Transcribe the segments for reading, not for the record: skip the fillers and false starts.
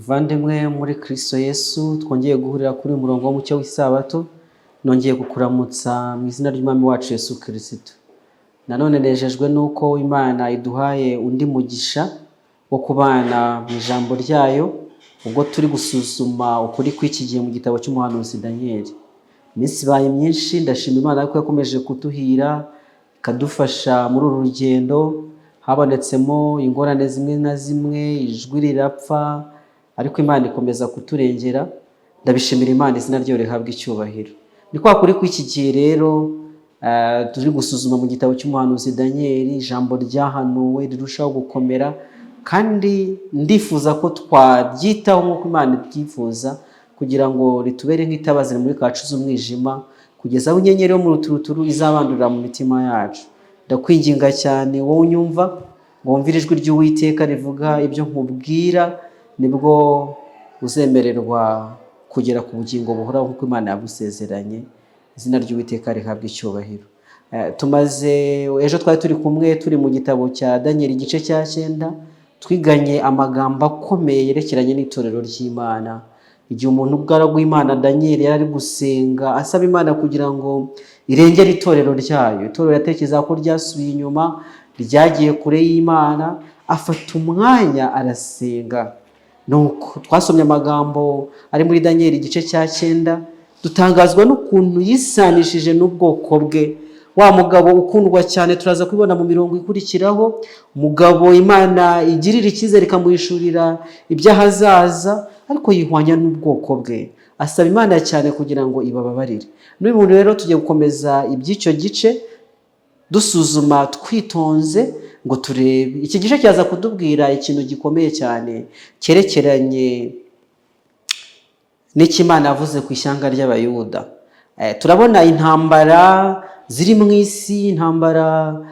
Muvandimwe muri Kristo Yesu, twongeye guhurira kuri uyu murongo w'umucyo w'isabato. Nongeye kukuramutsa mu izina ry'Umwami wacu Yesu Kristo. Nanone nejejwe nuko Imana iduhaye undi mugisha wo kubana mu ijambo ryayo, ubwo turi gusuzuma ukuri kw'iki gihe mu gitabo cy'umuhanuzi Danieli. Iminsi ibaye myinshi, ndashima Imana ko yakomeje kuduhira, ikadufasha muri uru rugendo. Habonetsemo ingorane zimwe na zimwe, ijwi rirapfa, ariko Imana ikomeza kuturengera. Ndabishimira Imana, izina ryayo rihabwa icyubahiro. Ni kwa kuri kw'iki gihe rero turi gusuzuma mu gitabo cy'umuhanuzi Danieli, ijambo ryahanuwe rirushaho gukomera, kandi ndifuza ko twaryitaho nk'uko Imana ibyifuza, kugira ngo ritubere nk'itabaza muri kacu z'umwijima, kugeza aho inyenyeri yo mu ruturuturu izabandurira mu mitima yacu. Ndakwinginga cyane wowe unyumva, ngo wumvire ijwi ry'Uwiteka rivuga ibyo nkubwira, nibwo uzemererwa kugera ku bugingo buhoraho nk'uko Imana yabusezeranye. Izina ry'Uwiteka rihabwa icyubahiro. Ejo twari turi kumwe, turi mu gitabo cya Danieli igice cya 9, twiganye amagambo akomeye yerekeranye n'itorero ry'Imana. Igihe umuntu ubwaragu w'Imana Danieli yari gusenga asaba Imana kugira ngo irengere itorero ryayo. Itorero yatekereza ko ryasubiye inyuma, ryagiye kure y'Imana, afata umwanya arasenga. Nuko twasomye amagambo ari muri Danieli igice cya 9, dutangazwa n'ukuntu yisanishije n'ubwoko bwe. Wa mugabo ukundwa cyane turaza kubibona mu mirongo ikurikiraho, umugabo Imana igirira icyizere ikamuhishurira iby'ahazaza, ariko yihwanya n'ubwoko bwe, asaba Imana cyane kugira ngo ibababarire. N'uyu muntu rero tugiye gukomeza iby'icyo gice dusuzuma twitonze ngo turebe. Iki gice cyaza kutubwira ikintu gikomeye cyane cyerekeranye n'Imana yavuze ku ishyanga ry'Abayuda. Turabona intambara ziri mu isi, intambara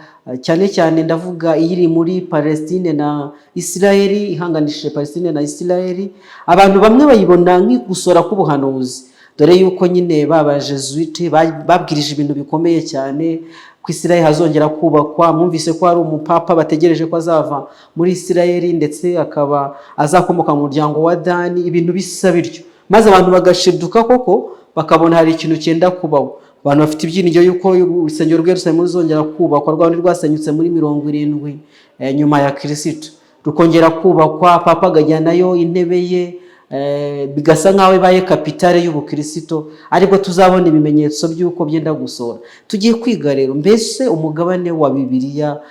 cyane cyane ndavuga iri muri Palestine na Isirayeli, ihanganishije Palestine na Isirayeli. Abantu bamwe bayibona nk'igusora k'ubuhanuzi, dore yuko nyine b'Abajesuite babwirije ibintu bikomeye cyane ko Isirayeli hazongera kubakwa. Mwumvise ko hari umupapa bategereje ko azava muri Isirayeli, ndetse akaba azakomoka mu muryango wa Dani, ibintu bisa bityo. Maze abantu bagashiduka koko, bakabona hari ikintu cyenda kubaho. Abantu bafite ibyiringiro yuko urusengero rwe Yerusalemu ruzongera kubakwa, rwari rwasenyutse muri 70 nyuma ya Kristo, rukongera kubakwa, papa agajyanayo intebe ye, bigasa nkaho ibaye kapitale y'ubukristo, ariko tuzabona ibimenyetso by'uko byenda gusora. Tugiye kwiga rero mbese umugabane wa Bibiliya,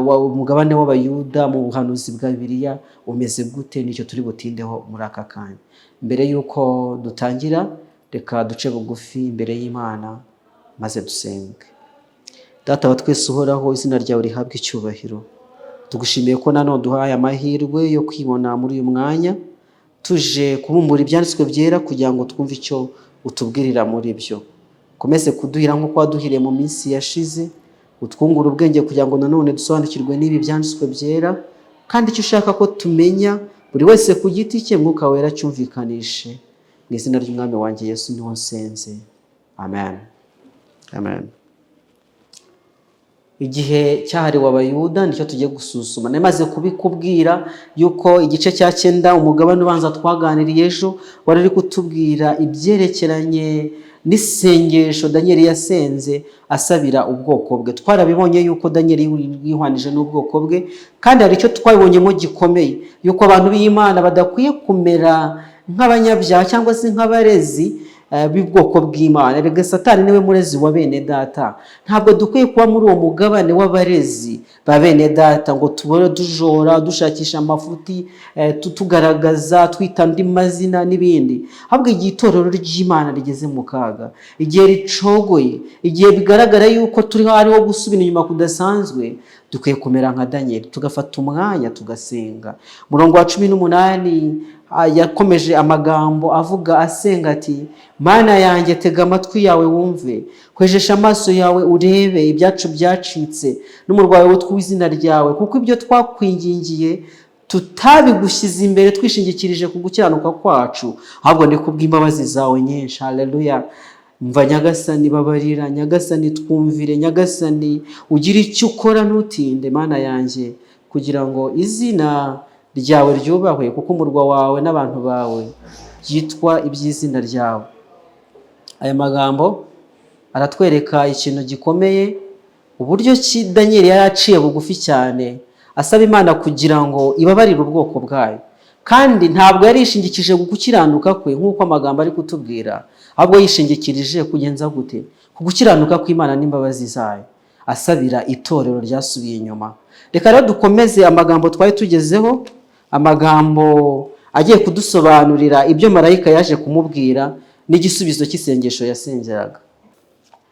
umugabane w'Abayuda mu buhanuzi bwa Bibiliya umeze gute. Nicyo turi butindeho muri aka kanya. Mbere yuko dutangira, reka duce bugufi imbere y'Imana maze dusenge. Data wa twese uhoraho, izina ryawe rihabwa icyubahiro. Tugushimiye ko nanone duhaye amahirwe yo kwibona muri uyu mwanya, tuje kubumbura ibyanditswe byera kugira ngo twumve icyo utubwirira muri byo. Komeze kuduhira nk'uko waduhiriye mu minsi yashize, utwungura ubwenge kugira ngo nanone dusobanukirwe n'ibi byanditswe byera, kandi icyo ushaka ko tumenya buri wese ku giti cye, Mwuka Wera cyumvikanishe. Mu izina ry'Umwami wanjye Yesu niho nsenze, amen. Amen. Igihe cyahariwe Abayuda nicyo tugiye gusuzuma. Namaze kubikubwira yuko igice cya 9, umugabane ubanza twaganiriye ejo, wari uri kutubwira ibyerekeranye n'isengesho Danieli yasenze asabira ubwoko bwe. Twarabibonye yuko Danieli yihwanije n'ubwoko bwe, kandi hari icyo twabibonyemo gikomeye, yuko abantu b'Imana badakwiye kumera nk'abanyabyaha cyangwa se nk'abarezi b'ubwoko bw'Imana. Erega Satani niwe murezi wa bene data. Ntabwo dukwiye kuba muri uwo mugabane w'abarezi ba bene data, ngo tubone dujora, dushakisha amafuti, tugaragaza, twita andi mazina n'ibindi. Ahubwo igihe itorero ry'Imana rigeze mu kaga, igihe ricogoye, igihe bigaragara yuko turi hariho gusubira inyuma kudasanzwe, dukwiye kumera nka Danieli, tugafata umwanya tugasenga. Murongo wa 18 yakomeje amagambo avuga asenga ati: Mana yanjye, tega amatwi yawe wumve, kwejesha amaso yawe urebe ibyacu byacitse n'umurwa wawe tw'izina ryawe, kuko ibyo twakwingingiye tutabigushyize imbere twishingikirije ku gukiranuka kwacu, ahubwo ni kubw'imbabazi zawe nyinshi. Haleluya. Mva Nyagasani, babarira. Nyagasani, twumvire. Nyagasani, ugira icyo ukora ntutinde, Mana yanjye, kugira ngo izina ryawe ryubahwe, kuko umurwa wawe n'abantu bawe byitwa iby'izina ryawe. Aya magambo aratwereka ikintu gikomeye, uburyo ki Daniel yari aciye bugufi cyane asaba Imana kugira ngo ibabarire ubwoko bwayo, kandi ntabwo yari yishingikije gukiranuka kwe nk'uko amagambo ari kutubwira, ahubwo yishingikirije kugenza gute, ku gukiranuka kw'Imana n'imbabazi zayo, asabira itorero ryasubiye inyuma. Reka rero dukomeze amagambo twari tugezeho, amagambo agiye kudusobanurira ibyo marayika yaje kumubwira n'igisubizo cy'isengesho yasengeraga.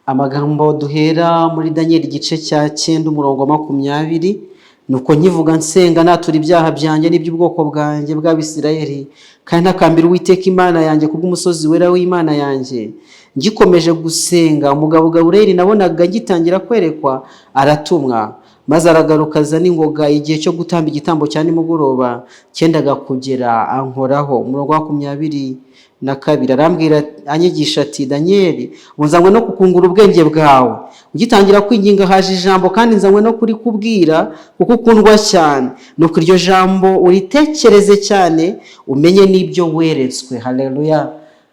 Amagambo duhera muri Daniel igice cya 9 umurongo wa 20. Nuko nkivuga nsenga natura ibyaha byanjye n'iby'ubwoko bwanjye bw'Abisirayeli, kandi ntakambira Uwiteka Imana yanjye kubw'umusozi wera w'Imana yanjye. Ngikomeje gusenga, umugabo Gaburiyeli nabonaga ngitangira kwerekwa aratumwa, maze aragaruka azana ingoga. Igihe cyo gutamba igitambo cya nimugoroba cyendaga kugera, ankoraho. Umurongo wa 22 arambwira anyigisha ati, Daniel, uzanywe no kukungura ubwenge bwawe. Ugitangira kwinginga haje ijambo, kandi nzanywe no kurikubwira kuko ukundwa cyane. Nuko iryo jambo uritekereze cyane, umenye n'ibyo weretswe. Haleluya.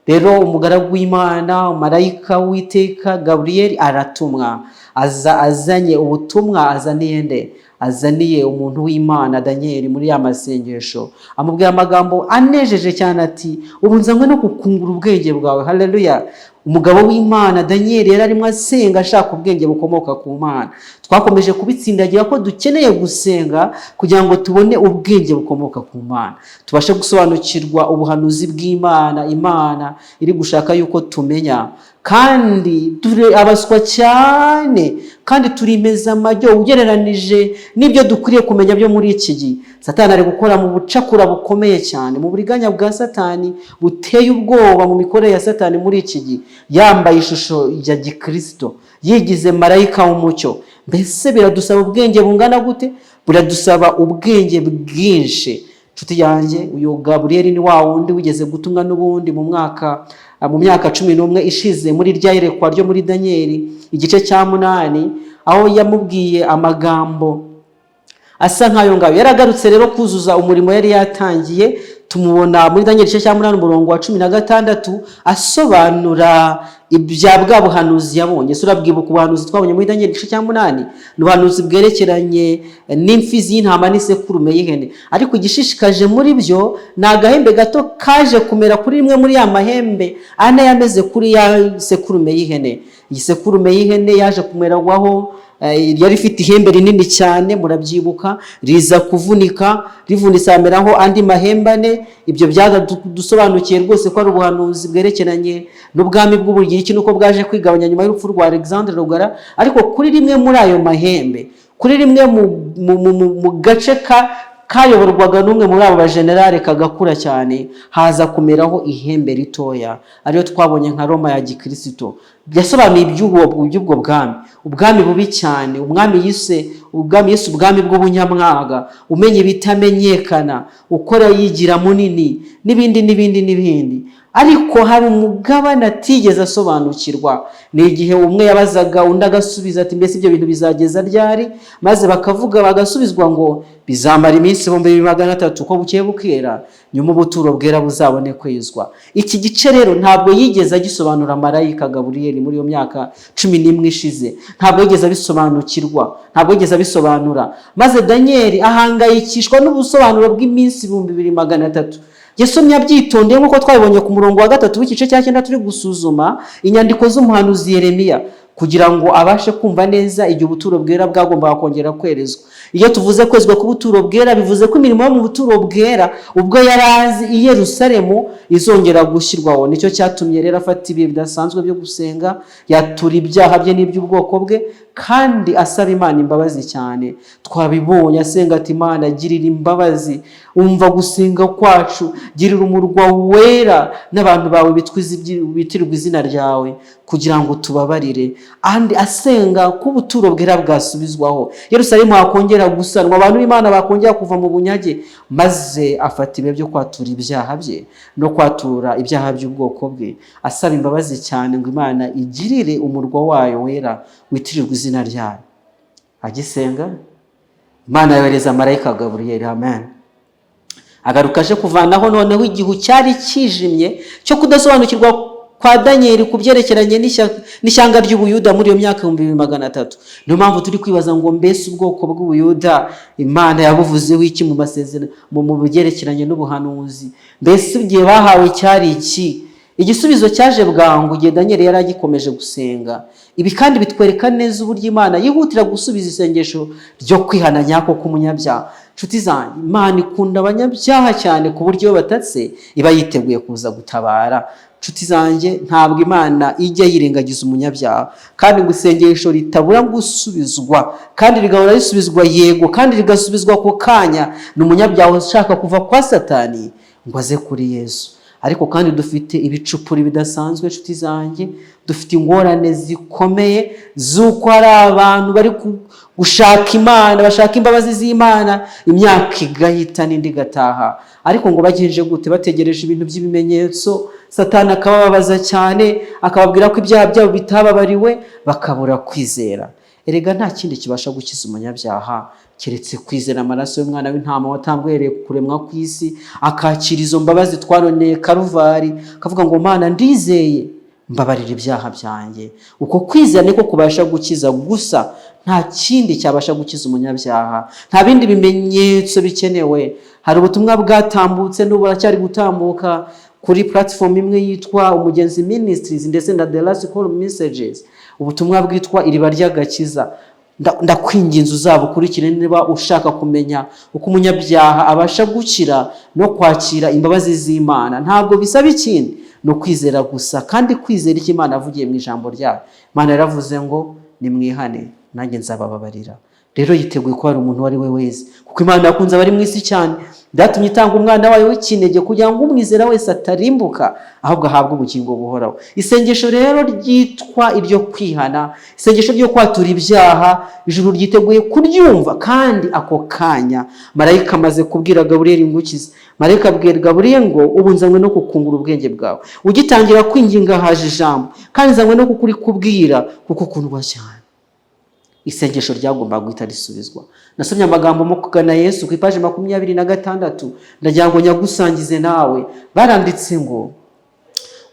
Rero umugaragu w'Imana, marayika w'Uwiteka Gaburiyeli aratumwa, azanye ubutumwa. Azaniye nde? Azaniye umuntu w'Imana Daniel muri ya masengesho, amubwira amagambo anejeje cyane ati, ubu nzanywe no kukungura ubwenge bwawe. Haleluya. Umugabo w'Imana Daniel yari arimo asenga ashaka ubwenge bukomoka ku Mana. Twakomeje kubitsindagira ko dukeneye gusenga kugira ngo tubone ubwenge bukomoka ku Mana, tubashe gusobanukirwa ubuhanuzi bw'Imana, Imana iri gushaka yuko tumenya. Kandi turi abaswa cyane, kandi turi imeza amajyo ugereranije n'ibyo dukwiriye kumenya byo muri iki gihe. Satani ari gukora mu bucakura bukomeye cyane, mu buriganya bwa Satani buteye ubwoba, mu mikorere ya Satani muri iki gihe, yambaye ishusho ya gikristo, yigize marayika w'umucyo. Mbese biradusaba ubwenge bungana gute? Biradusaba ubwenge bwinshi. Nshuti yanjye, uyu Gaburiyeli ni wa wundi wigeze gutumwa n'ubundi mu myaka 11 ishize, muri rya yerekwa ryo muri Daniel igice cya 8, aho yamubwiye amagambo asa nk'ayo ngayo. Yaragarutse rero kuzuza umurimo yari yatangiye. Tumubona muri Daniel igice cya 8 umurongo wa 16 asobanura ibya bwa buhanuzi yabonye. Surabwibuka ubuhanuzi twabonye muri Daniel igice cya 8, n'ubuhanuzi bwerekeranye n'imfizi y'intama n'isekurume y'ihene. Ariko igishishikaje muri byo ni agahembe gato kaje kumera kuri rimwe muri ya mahembe ane yameze kuri ya sekurume y'ihene. Iyi sekurume y'ihene yaje kumeragwaho, yari ifite ihembe rinini cyane, murabyibuka, riza kuvunika, rivunitse ameraho andi mahembe ane. Ibyo byagadusobanukiye rwose ko ari ubuhanuzi bwerekeranye n'ubwami bw'Ubugiriki, nuko bwaje kwigabanya nyuma y'urupfu rwa Alexandre Rugara. Ariko kuri rimwe muri ayo mahembe, kuri rimwe mu gace kayoborwaga n'umwe muri abo bajenerali kagakura cyane, haza kumeraho ihembe ritoya, ariyo twabonye nka Roma ya gikristo. Byasobanuye iby'ubwo bwami, ubwami bubi cyane, ubwami yise ubwami bw'ubunyamwaga, umenya ibitamenyekana, ukora yigira munini, n'ibindi. Ariko hari umugabane atigeze asobanukirwa. Ni igihe umwe yabazaga undi agasubiza ati, mbese ibyo bintu bizageza ryari? Maze bakavuga bagasubizwa ngo bizamara iminsi 2300 uko bukeye bukera, nyuma ubuturo bwera buzabone kwezwa. Iki gice rero ntabwo yigeze agisobanura marayika Gaburiyeli muri iyo myaka 11 ishize, ntabwo yigeze abisobanukirwa, ntabwo yigeze abisobanura. Maze Daniel ahangayikishwa n'ubusobanuro bw'iminsi 2300. Yasomye abyitondeye nk'uko twabibonye ku murongo wa 3 w'igice cya 9 turi gusuzuma inyandiko z'umuhanuzi Yeremiya, kugira ngo abashe kumva neza igihe ubuturo bwera bwagombaga kongera kwerezwa. Iyo tuvuze kwezwa ku buturo bwera, bivuze ko imirimo yo mu buturo bwera ubwo yarazi i Yerusalemu izongera gushyirwaho. Nicyo cyatumye rero afata ibihe bidasanzwe byo gusenga, yatura ibyaha bye n'iby'ubwoko bwe, kandi asaba Imana imbabazi cyane. Twabibonye asenga ati, Imana girira imbabazi, umva gusenga kwacu, girira umurwa wera n'abantu bawe bitirirwa izina ryawe, kugira ngo tubabarire. Andi asenga ko ubuturo bwera bwasubizwaho, Yerusalemu hakongera gusanwa, abantu b'Imana bakongera kuva mu bunyage. Maze afata ibihe byo kwatura ibyaha bye no kwatura ibyaha by'ubwoko bwe, asaba imbabazi cyane ngo Imana igirire umurwa wayo wera witirirwa izina ryayo. Agisenga, Imana yohereza marayika Gaburiyeli. Amen. agaruka aje kuvanaho noneho igihu cyari kijimye cyo kudasobanukirwa kwa Daniel ku byerekeranye n'ishyanga ry'Ubuyuda muri iyo myaka 2300. Niyo mpamvu turi kwibaza ngo mbese ubwoko bw'Ubuyuda Imana yabuvuzeho iki mu masezerano mu byerekeranye n'ubuhanuzi? Mbese igihe bahawe cyari iki? Igisubizo cyaje bwangu igihe Daniel yari agikomeje gusenga. Ibi kandi bitwereka neza uburyo Imana yihutira gusubiza isengesho ryo kwihana nyako k'umunyabyaha. Nshuti zanjye, Imana ikunda abanyabyaha cyane ku buryo batatse iba yiteguye kuza gutabara. Nshuti zanjye, ntabwo Imana ijya yirengagiza umunyabyaha, kandi ngo isengesho ritabura gusubizwa, kandi rigahora risubizwa yego, kandi rigasubizwa ku kanya. Ni umunyabyaha ushaka kuva kwa Satani ngo aze kuri Yesu. Ariko kandi dufite ibicupuri bidasanzwe nshuti zanjye, dufite ingorane zikomeye z'uko hari abantu bari gushaka Imana, bashaka imbabazi z'Imana, imyaka igahita n'indi gataha. Ariko ngo bagenje gute? Bategereje ibintu by'ibimenyetso, Satani akababaza cyane, akababwira ko ibyaha byabo bitababariwe, bakabura kwizera. Erega nta kindi kibasha gukiza umunyabyaha keretse kwizera amaraso y'umwana w'intama watambwe yereye kuremwa kw'isi, akakira izo mbabazi twaroneye Karuvari, akavuga ngo Mana ndizeye, mbabarira ibyaha byanjye. Uko kwizera niko kubasha gukiza gusa, nta kindi cyabasha gukiza umunyabyaha, nta bindi bimenyetso bikenewe. Hari ubutumwa bwatambutse n'ubu buracyari gutambuka kuri platform imwe yitwa Umugenzi Ministries ndetse na The Last Call Messages, ubutumwa bwitwa Iriba ry'Agakiza. Ndakwinginze uzabukurikire niba ushaka kumenya uko umunyabyaha abasha gukira no kwakira imbabazi z'Imana. Ntabwo bisaba ikindi, no kwizera gusa, kandi kwizera icyo Imana avugiye mu ijambo ryayo. Imana yaravuze ngo nimwihane nanjye nzabababarira. Rero yiteguye ko hari umuntu wari we wese, kuko Imana yakunze abari mu isi cyane, byatumye itanga umwana wayo w'ikinege kugira ngo umwizera wese atarimbuka, ahubwo ahabwe ubugingo buhoraho. Isengesho rero ryitwa iryo kwihana, isengesho ryo kwatura ibyaha, ijuru ryiteguye kuryumva. Kandi ako kanya marayika amaze kubwira Gaburiyeli ngukize, marayika abwira Gaburiyeli ngo ubu nzanywe no kukungura ubwenge bwawe. Ugitangira kwinginga haje ijambo, kandi nzanywe no kukurikubwira kuko ukundwa cyane. Isengesho ryagomba guhita risubizwa. Nasomye amagambo mu kugana Yesu ku ipaje 26, ndagira ngo nyagusangize nawe. Baranditse ngo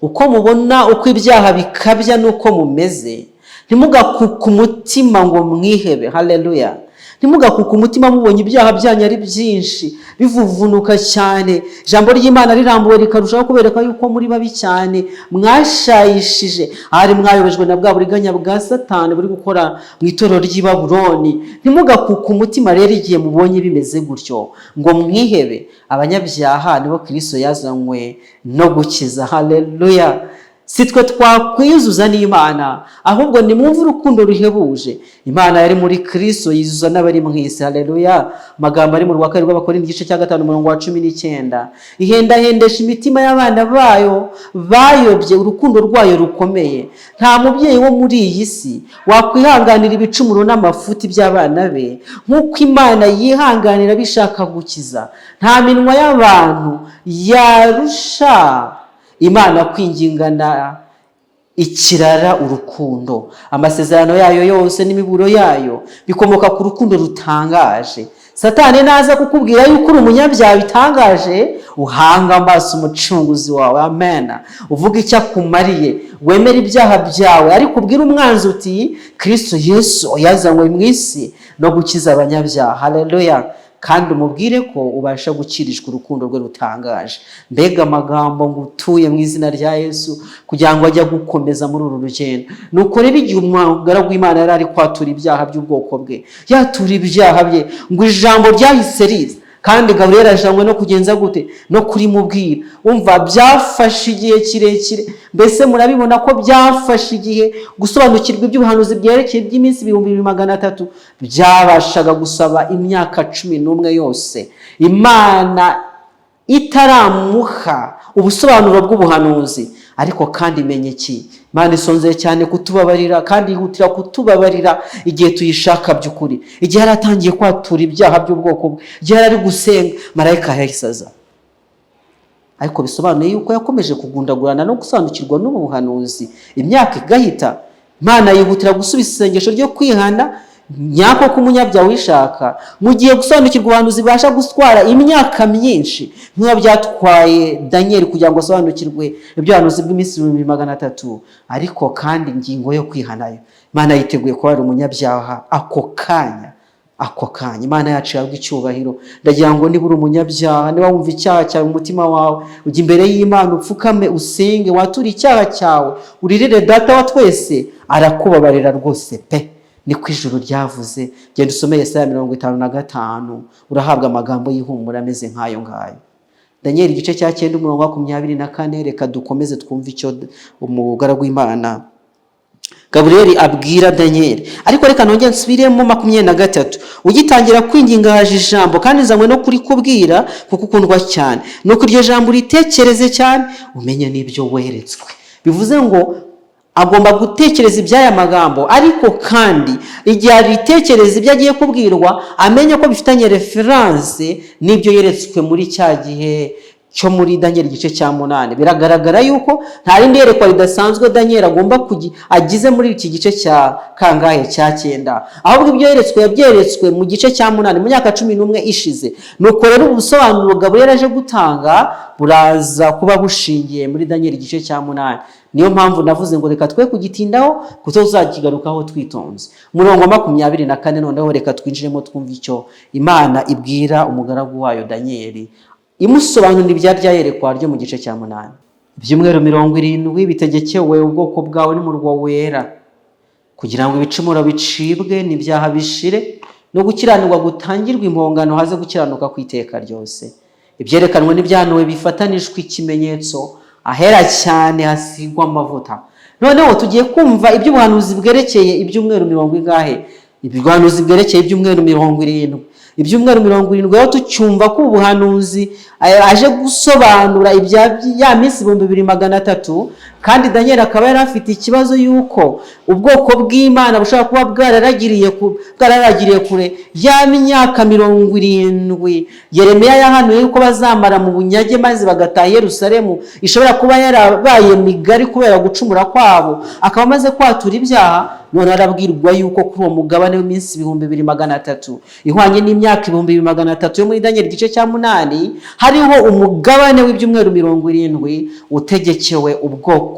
uko mubona uko ibyaha bikabya nuko mumeze, ntimugakuka umutima ngo mwihebe. Haleluya. Ntimugakuka umutima mubonye ibyaha byanyu ari byinshi bivuvunuka cyane, ijambo ry'Imana rirambuwe rikarushaho kubereka yuko muri babi cyane, mwashayishije, ahari mwayobejwe na bwa buriganya bwa Satani buri gukora mu itorero ry'i Babuloni. Ntimugakuka umutima rero igihe mubonye bimeze gutyo ngo mwihebe. Abanyabyaha nibo Kristo yazanywe no gukiza. Haleluya. Si twe twakwiyuzuza n'Imana, ahubwo ni mwumve urukundo ruhebuje. Imana yari muri Kristo yizuza n'abari mu isi. Haleluya. Magambo ari mu rwakari rw'Abakorinto igice cya 5 umurongo wa 19. Ihendahendesha imitima y'abana bayo, bayobye urukundo rwayo rukomeye. Nta mubyeyi wo muri iyi si wakwihanganira ibicumuro n'amafuti by'abana be nk'uko Imana yihanganira bishaka gukiza. Nta minwa y'abantu yarusha Imana kwingingana ikirara urukundo. Amasezerano yayo yose n'imiburo yayo bikomoka ku rukundo rutangaje. Satani naza kukubwira yuko uri umunyabyaha bitangaje, uhanga amaso umucunguzi wawe. Amen. Uvuga icyo akumariye, wemera ibyaha byawe, ariko ubwira umwanzi uti Kristo Yesu yazanywe mu isi no gukiza abanyabyaha. Haleluya. Kandi umubwire ko ubasha gukirishwa urukundo rwe rutangaje. Mbega amagambo ngo utuye mu izina rya Yesu kugira ngo ajya gukomeza muri uru rugendo. Nuko rero igihe umugaragu w'Imana yari ari kwatura ibyaha by'ubwoko bwe, yatura ibyaha bye, ngo ijambo ryahise riza. Kandi Gaburiyeli ajanywe no kugenza gute? No kurimubwira. Umva, byafashe igihe kirekire. Mbese murabibona ko byafashe igihe gusobanukirwa iby'ubuhanuzi byerekeye by'iminsi 2300 byabashaga gusaba imyaka 11 yose Imana itaramuha ubusobanuro bw'ubuhanuzi. Ariko kandi menye iki? Imana isonzeye cyane kutubabarira, kandi ihutira kutubabarira igihe tuyishaka by'ukuri. Igihe yaratangiye kwatura ibyaha by'ubwoko bwe, igihe yari gusenga, marayika yahisaza. Ariko bisobanuye yuko yakomeje kugundagurana no gusobanukirwa n'ubuhanuzi. Imyaka igahita, Imana yihutira gusubiza isengesho ryo kwihana nyako ko umunyabyaha wishaka mugiye gusobanukirwa ubuhanuzi bibasha gutwara imyaka myinshi nk'iyo byatwaye Daniel kugira ngo asobanukirwe iby'ubuhanuzi bw'iminsi 300. Ariko kandi ingingo yo kwihanayo Imana yiteguye kuba ari umunyabyaha ako kanya Imana yacu yabwa icyubahiro. Ndagira ngo niba uri umunyabyaha, niba wumva icyaha cyawe mu mutima wawe, ujya imbere y'Imana upfukame usenge, watura icyaha cyawe, uririre Data wa twese, arakubabarira rwose pe. Niko ijuru ryavuze. Genda usome Yesaya 55 urahabwa amagambo y'ihumura ameze nk'ayo ngayo. Daniel igice cya 9 umurongo wa 24. Reka dukomeze twumve icyo umugaragu w'Imana Gaburiyeli abwira Daniel. Ariko reka nongere nsubiremo 23. Ugitangira kwinginga haje ijambo kandi nzanywe no kuri kubwira kuko ukundwa cyane. Nuko iryo jambo ritekereze cyane umenye n'ibyo weretswe. Bivuze ngo agomba gutekereza iby'aya magambo, ariko kandi igihe aritekereza ibyo agiye kubwirwa amenye ko bifitanye reference n'ibyo yeretswe muri cya gihe cyo muri Daniel igice cya 8. Biragaragara yuko nta rindi yerekwa ridasanzwe Daniel agomba agize muri iki gice cya kangahe cya 9, ahubwo ibyo yeretswe yabyeretswe mu gice cya 8 mu myaka 11 ishize. Nuko rero ubusobanuro Gaburiyeli aje gutanga buraza kuba bushingiye muri Daniel igice cya 8. Niyo mpamvu navuze ngo reka twe kugitindaho kuko tuzakigarukaho twitonze. Umurongo wa 24 noneho reka twinjiremo twumva icyo Imana ibwira umugaragu wayo Daniel imusobanurira ibyayerekwa ryo mu gice cya 8. Ibyumweru 70 bitegekewe ubwoko bwawe n'umurwa wera kugira ngo ibicumuro bicibwe n'ibyaha bishire no gukiranirwa gutangirwa impongano haze gukiranuka ku iteka ryose. Ibyerekanwe n'ibyahanuwe bifatanishwe ikimenyetso ahera cyane hasigwa amavuta. Noneho tugiye kumva iby'ubuhanuzi bwerekeye ibyumweru 70. Iby'ubuhanuzi bwerekeye ibyumweru 70. Ibyumweru 70 aho tucyumva ko ubuhanuzi aje gusobanura ya minsi 2300. Kandi Daniel akaba yari afite ikibazo yuko ubwoko bw'Imana bushobora kuba bwararagiriye kure ya myaka 70 Yeremiya yahanuye yuko bazamara mu bunyage maze bagataha Yerusalemu ishobora kuba yarabaye migari kubera gucumura kwabo. Akaba amaze kwatura ibyaha, none arabwirwa yuko kuri uwo mugabane w'iminsi 2300 ihwanye n'imyaka 2300 yo muri Daniel igice cya 8 hariho umugabane w'ibyumweru 70 utegekewe ubwoko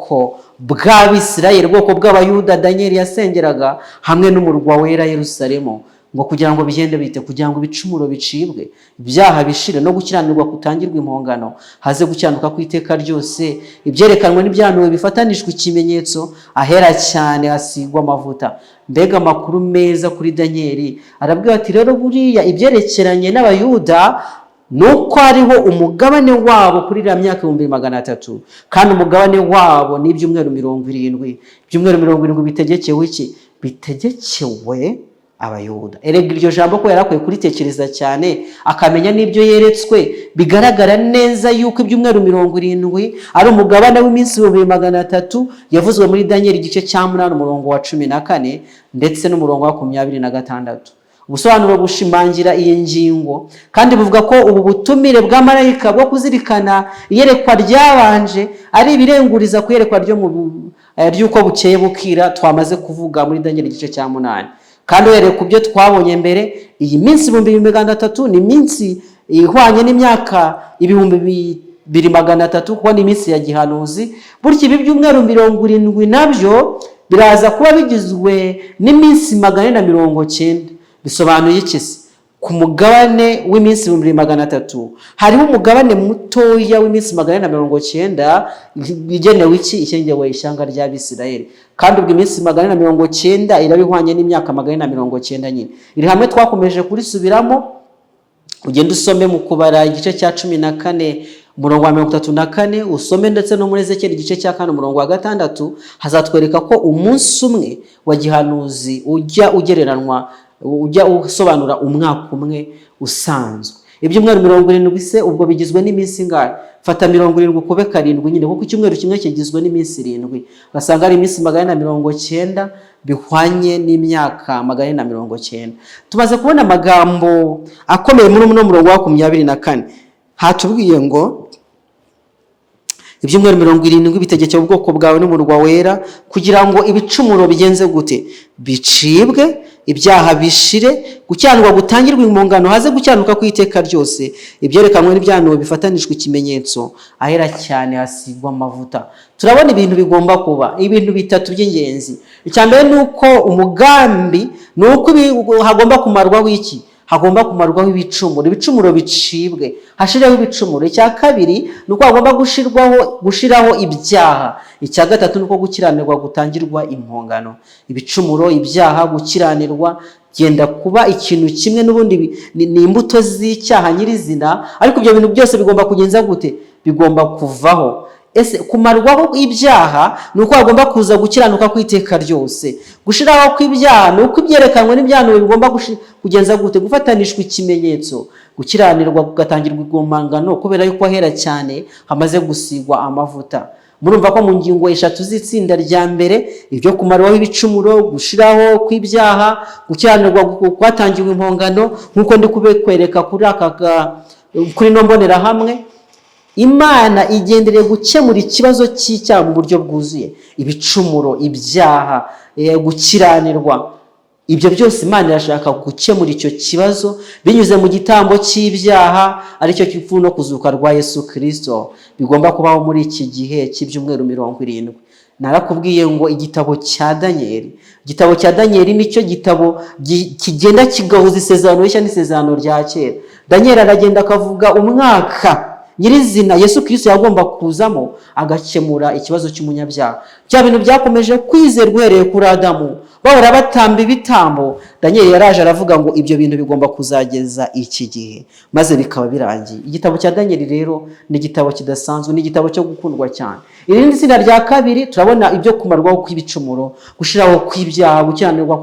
bw'Abisirayeli, ubwoko bw'Abayuda Daniel yasengeraga hamwe n'umurwa wera Yerusalemu, ngo kugira ngo bigende bite, kugira ngo ibicumuro bicibwe, ibyaha bishire no gukiranirwa kutangirwa impongano haze gukiranuka ku iteka ryose. Ibyerekanwe n'ibyahanuwe bifatanishwe ikimenyetso ahera cyane hasigwa amavuta. Mbega amakuru meza kuri Daniel. Arabwira ati rero buriya ibyerekeranye n'Abayuda nuko hariho umugabane wabo kuri iriya myaka 2300, kandi umugabane wabo ni ibyumweru 70. Ibyumweru 70 bitegekewe iki? Bitegekewe Abayuda. Erega iryo jambo ko yarakwiye kuritekereza cyane akamenya n'ibyo yeretswe. Bigaragara neza yuko ibyumweru 70 ari umugabane w'iminsi 2300 yavuzwe muri Daniel igice cya 8 umurongo wa 14 ndetse n'umurongo wa 26. Ubusobanuro bushimangira iyi ngingo kandi buvuga ko ubu butumire bwa marayika bwo kuzirikana iyerekwa ryabanje ari ibirenguriza ku iyerekwa ry'uko bukeye bukira twamaze kuvuga muri Daniel igice cya 8. Kandi uhereye ku byo twabonye mbere, iyi minsi 2300 ni minsi ihwanye n'imyaka 2300 kuko ni minsi ya gihanuzi. Burya ibi byumweru 70 nabyo biraza kuba bigizwe n'iminsi 490. Bisobanuye iki se? Ku mugabane w'iminsi 2300 hariho umugabane mutoya w'iminsi 490 igenewe iki? Ishengewe ishyanga ry'Abisirayeli. Kandi ubwo iminsi 490 irabihwanye n'imyaka 490 nyine. Iri hamwe twakomeje kurisubiramo, ugenda usome mu kubara igice cya 14 umurongo wa 34, usome ndetse no muri Ezekiel igice cya 4 umurongo wa 6, hazatwereka ko umunsi umwe wa gihanuzi ujya usobanura umwaka umwe usanzwe. Ibyumweru 70 se ubwo bigizwe n'iminsi ingahe? Fata 70 kube 7 nyine, kuko icyumweru kimwe kigizwe n'iminsi 7. Basanga ari iminsi 490 bihwanye n'imyaka 490. Tumaze kubona amagambo akomeye muri uno murongo wa 24. Hatubwiye ngo ibyumweru 70 bitegekeye ubwoko bwawe n'umurwa wera kugira ngo ibicumuro bigenze gute? Bicibwe, ibyaha bishire, gukiranirwa gutangirwa impongano, haze gukiranuka kw'iteka ryose. Ibyerekanwe n'ibyahanuwe bifatanishwa ikimenyetso, ahera cyane hasigwa amavuta. Turabona ibintu bigomba kuba, ibintu bitatu by'ingenzi. Icya mbere ni uko umugambi, ni uko hagomba kumarwaho iki? Hagomba kumarwaho ibicumuro bicibwe, hashireho ibicumuro. Icya kabiri ni uko hagomba gushiraho ibyaha. Icya gatatu ni uko gukiranirwa gutangirwa impongano. Ibicumuro, ibyaha, gukiranirwa byenda kuba ikintu kimwe, n'ubundi ni imbuto z'icyaha nyirizina, ariko ibyo bintu byose bigomba kugenza gute? Bigomba kuvaho. Ese kumarwaho ibyaha ni uko hagomba kuza gukiranuka kw'iteka ryose. Gushiraho kw'ibyaha ni uko ibyerekanwe n'ibyahanuwe bigomba kugenza gute? Gufatanishwa ikimenyetso. Gukiranirwa kugatangirwa impongano kubera yuko ahera cyane hamaze gusigwa amavuta. Murumva ko mu ngingo eshatu z'itsinda rya mbere, ibyo kumarwaho ibicumuro, gushiraho kw'ibyaha, gukiranirwa kwatangiwe impongano, nk'uko ndi kubekwereka kuri no mbonerahamwe, Imana igendereye gukemura ikibazo cy'icyaha mu buryo bwuzuye. Ibicumuro, ibyaha, gukiranirwa, ibyo byose Imana irashaka gukemura icyo kibazo binyuze mu gitambo cy'ibyaha, aricyo kivu no kuzuka rwa Yesu Kristo, bigomba kubaho muri iki gihe cy'ibyumweru 70. Narakubwiye ngo igitabo cya Danieli nicyo gitabo kigenda kigahuza isezerano rishya n'isezerano rya kera. Danieli aragenda akavuga umwaka nyirizina Yesu Kristo yagomba kuzamo agakemura ikibazo cy'umunyabyaha. Bya bintu byakomeje kwizerwa uhereye kuri Adamu, bahora batamba ibitambo. Danieli yaraje aravuga ngo ibyo bintu bigomba kuzageza iki gihe, maze bikaba birangiye. Igitabo cya Danieli rero ni igitabo kidasanzwe, ni igitabo cyo gukundwa cyane. Irindi tsinda rya kabiri turabona ibyo kumarwaho kw'ibicumuro, gushiraho kw'ibyaha, gukiranirwa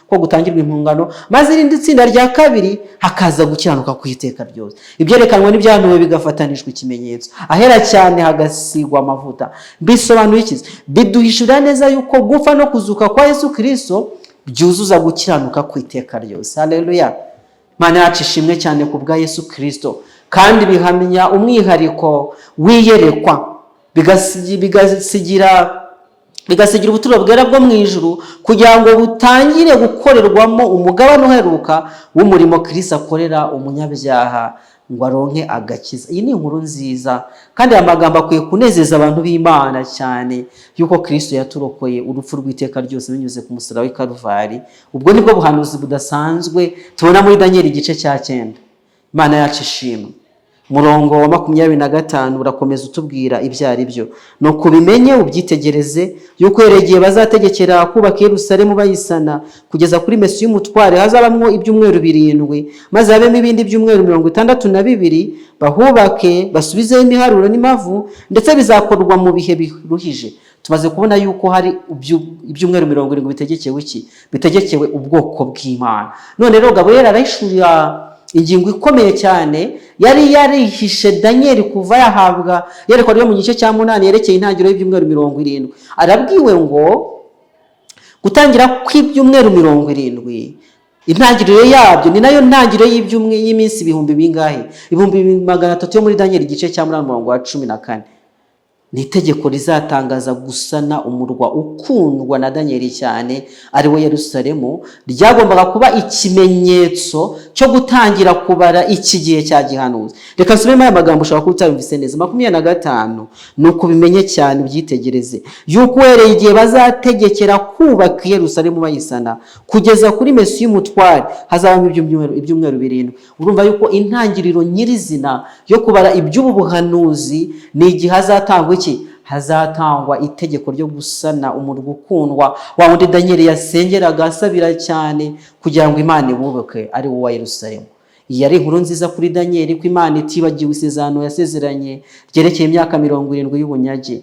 ko gutangirwa impongano, maze irindi tsinda rya kabiri hakaza gukiranuka kw'iteka ryose. Ibyerekanwe n'ibyahanuwe bigafatanishwa ikimenyetso, ahera cyane hagasigwa amavuta. Bisobanuye iki? Biduhishura neza yuko gupfa no kuzuka kwa Yesu Kristo byuzuza gukiranuka kw'iteka ryose. Haleluya! Mana yacu ishimwe cyane ku bwa Yesu Kristo, kandi bihamya umwihariko w'iyerekwa, bigasigira ubuturo bwera bwo mu ijuru, kugira ngo butangire gukorerwamo umugabane uheruka w'umurimo Kristo akorera umunyabyaha ngo aronke agakiza. Iyi ni inkuru nziza, kandi aya magambo akwiye kunezeza abantu b'Imana cyane, yuko Kristo yaturokoye urupfu rw'iteka ryose binyuze ku musaraba w'i Karuvari. Ubwo nibwo buhanuzi budasanzwe tubona muri Danieli igice cya 9. Imana yacu ishimwe. Murongo wa 25 urakomeza utubwira ibyo ari byo. No kubimenye ubyitegereze, yuko igihe bazategekera kubaka Yerusalemu bayisana kugeza kuri Mesiya y'umutware hazabamwo ibyumweru 7, maze habemo ibindi byumweru 62 bahubake, basubizeho imiharuro n'imavu, ndetse bizakorwa mu bihe biruhije. Tumaze kubona yuko hari ibyumweru 70 bitegekewe iki? Bitegekewe ubwoko bw'Imana. None rero Gaburiyeli arahishurira ingingo ikomeye cyane yari yarihishe Danieli kuva yahabwa yerekwa ryo mu gice cya 8 yerekeye intangiriro y'ibyumweru 70. Arabwiwe ngo gutangira kw'ibyumweru 70, intangiriro yabyo ni nayo ntangiriro y'iminsi ibihumbi bingahe? 300 yo muri Danieli igice cya 8 murongo wa 14. Ni itegeko rizatangaza gusana umurwa ukundwa na Danieli cyane, ari we Yerusalemu, ryagombaga kuba ikimenyetso cyo gutangira kubara iki gihe cya gihanuzi. Reka nsubiremo aya magambo ushobora kuba utabumvise neza. 25 ni uko cyane ubyitegereze, yuko uhereye igihe bazategekera kubaka Yerusalemu bayisana kugeza kuri Mesiya y'umutware hazabamo ibyumweru 7. Urumva yuko intangiriro nyirizina yo kubara iby'ubu buhanuzi ni igihe hazatangwa hazatangwa itegeko ryo gusana umurwa ukundwa, wa wundi Danieli yasengeraga asabira cyane kugira ngo Imana ibubake, ari wo wa Yerusalemu. Iyi ari inkuru nziza kuri Danieli ko Imana itibagiwe isezerano yasezeranye ryerekeye imyaka 70 y'ubunyage.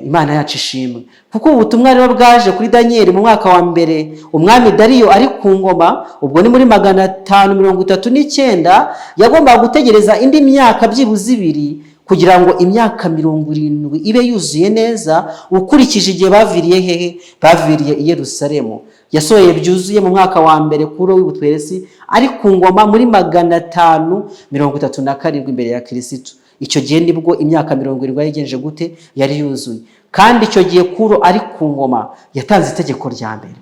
Imana yacu ishimwe, kuko ubutumwa rero bwaje kuri Danieli mu mwaka wa mbere umwami Dariyo ari ku ngoma. Ubwo ni muri 539, yagombaga gutegereza indi myaka byibuze 2 kugira ngo imyaka 70 ibe yuzuye neza, ukurikije igihe baviriye hehe? Baviriye i Yerusalemu. Yasohoye byuzuye mu mwaka wa mbere Kuro w'Ubutweresi ari ku ngoma muri 537 imbere ya Kristo. Icyo gihe nibwo imyaka 70 yagenje gute? Yari yuzuye. Kandi icyo gihe Kuro ari ku ngoma yatanze itegeko rya mbere.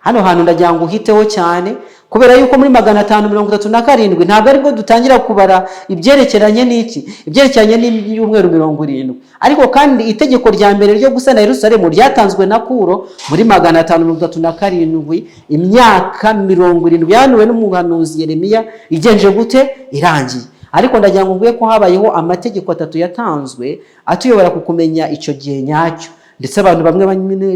hano hantu ndagira ngo uhiteho cyane, kubera yuko muri 537 ntabwo aribwo dutangira kubara ibyerekeranye n'iki, ibyerekeranye n'iy'umweru 70, ariko kandi itegeko rya mbere ryo gusana Yerusalemu ryatanzwe na Kuro muri 537, imyaka 70 yahanuwe n'umuhanuzi Yeremiya igenje gute irangiye. Ariko ndagira ngo nguye ko habayeho amategeko 3 yatanzwe atuyobora ku kumenya icyo gihe nyacyo, ndetse abantu bamwe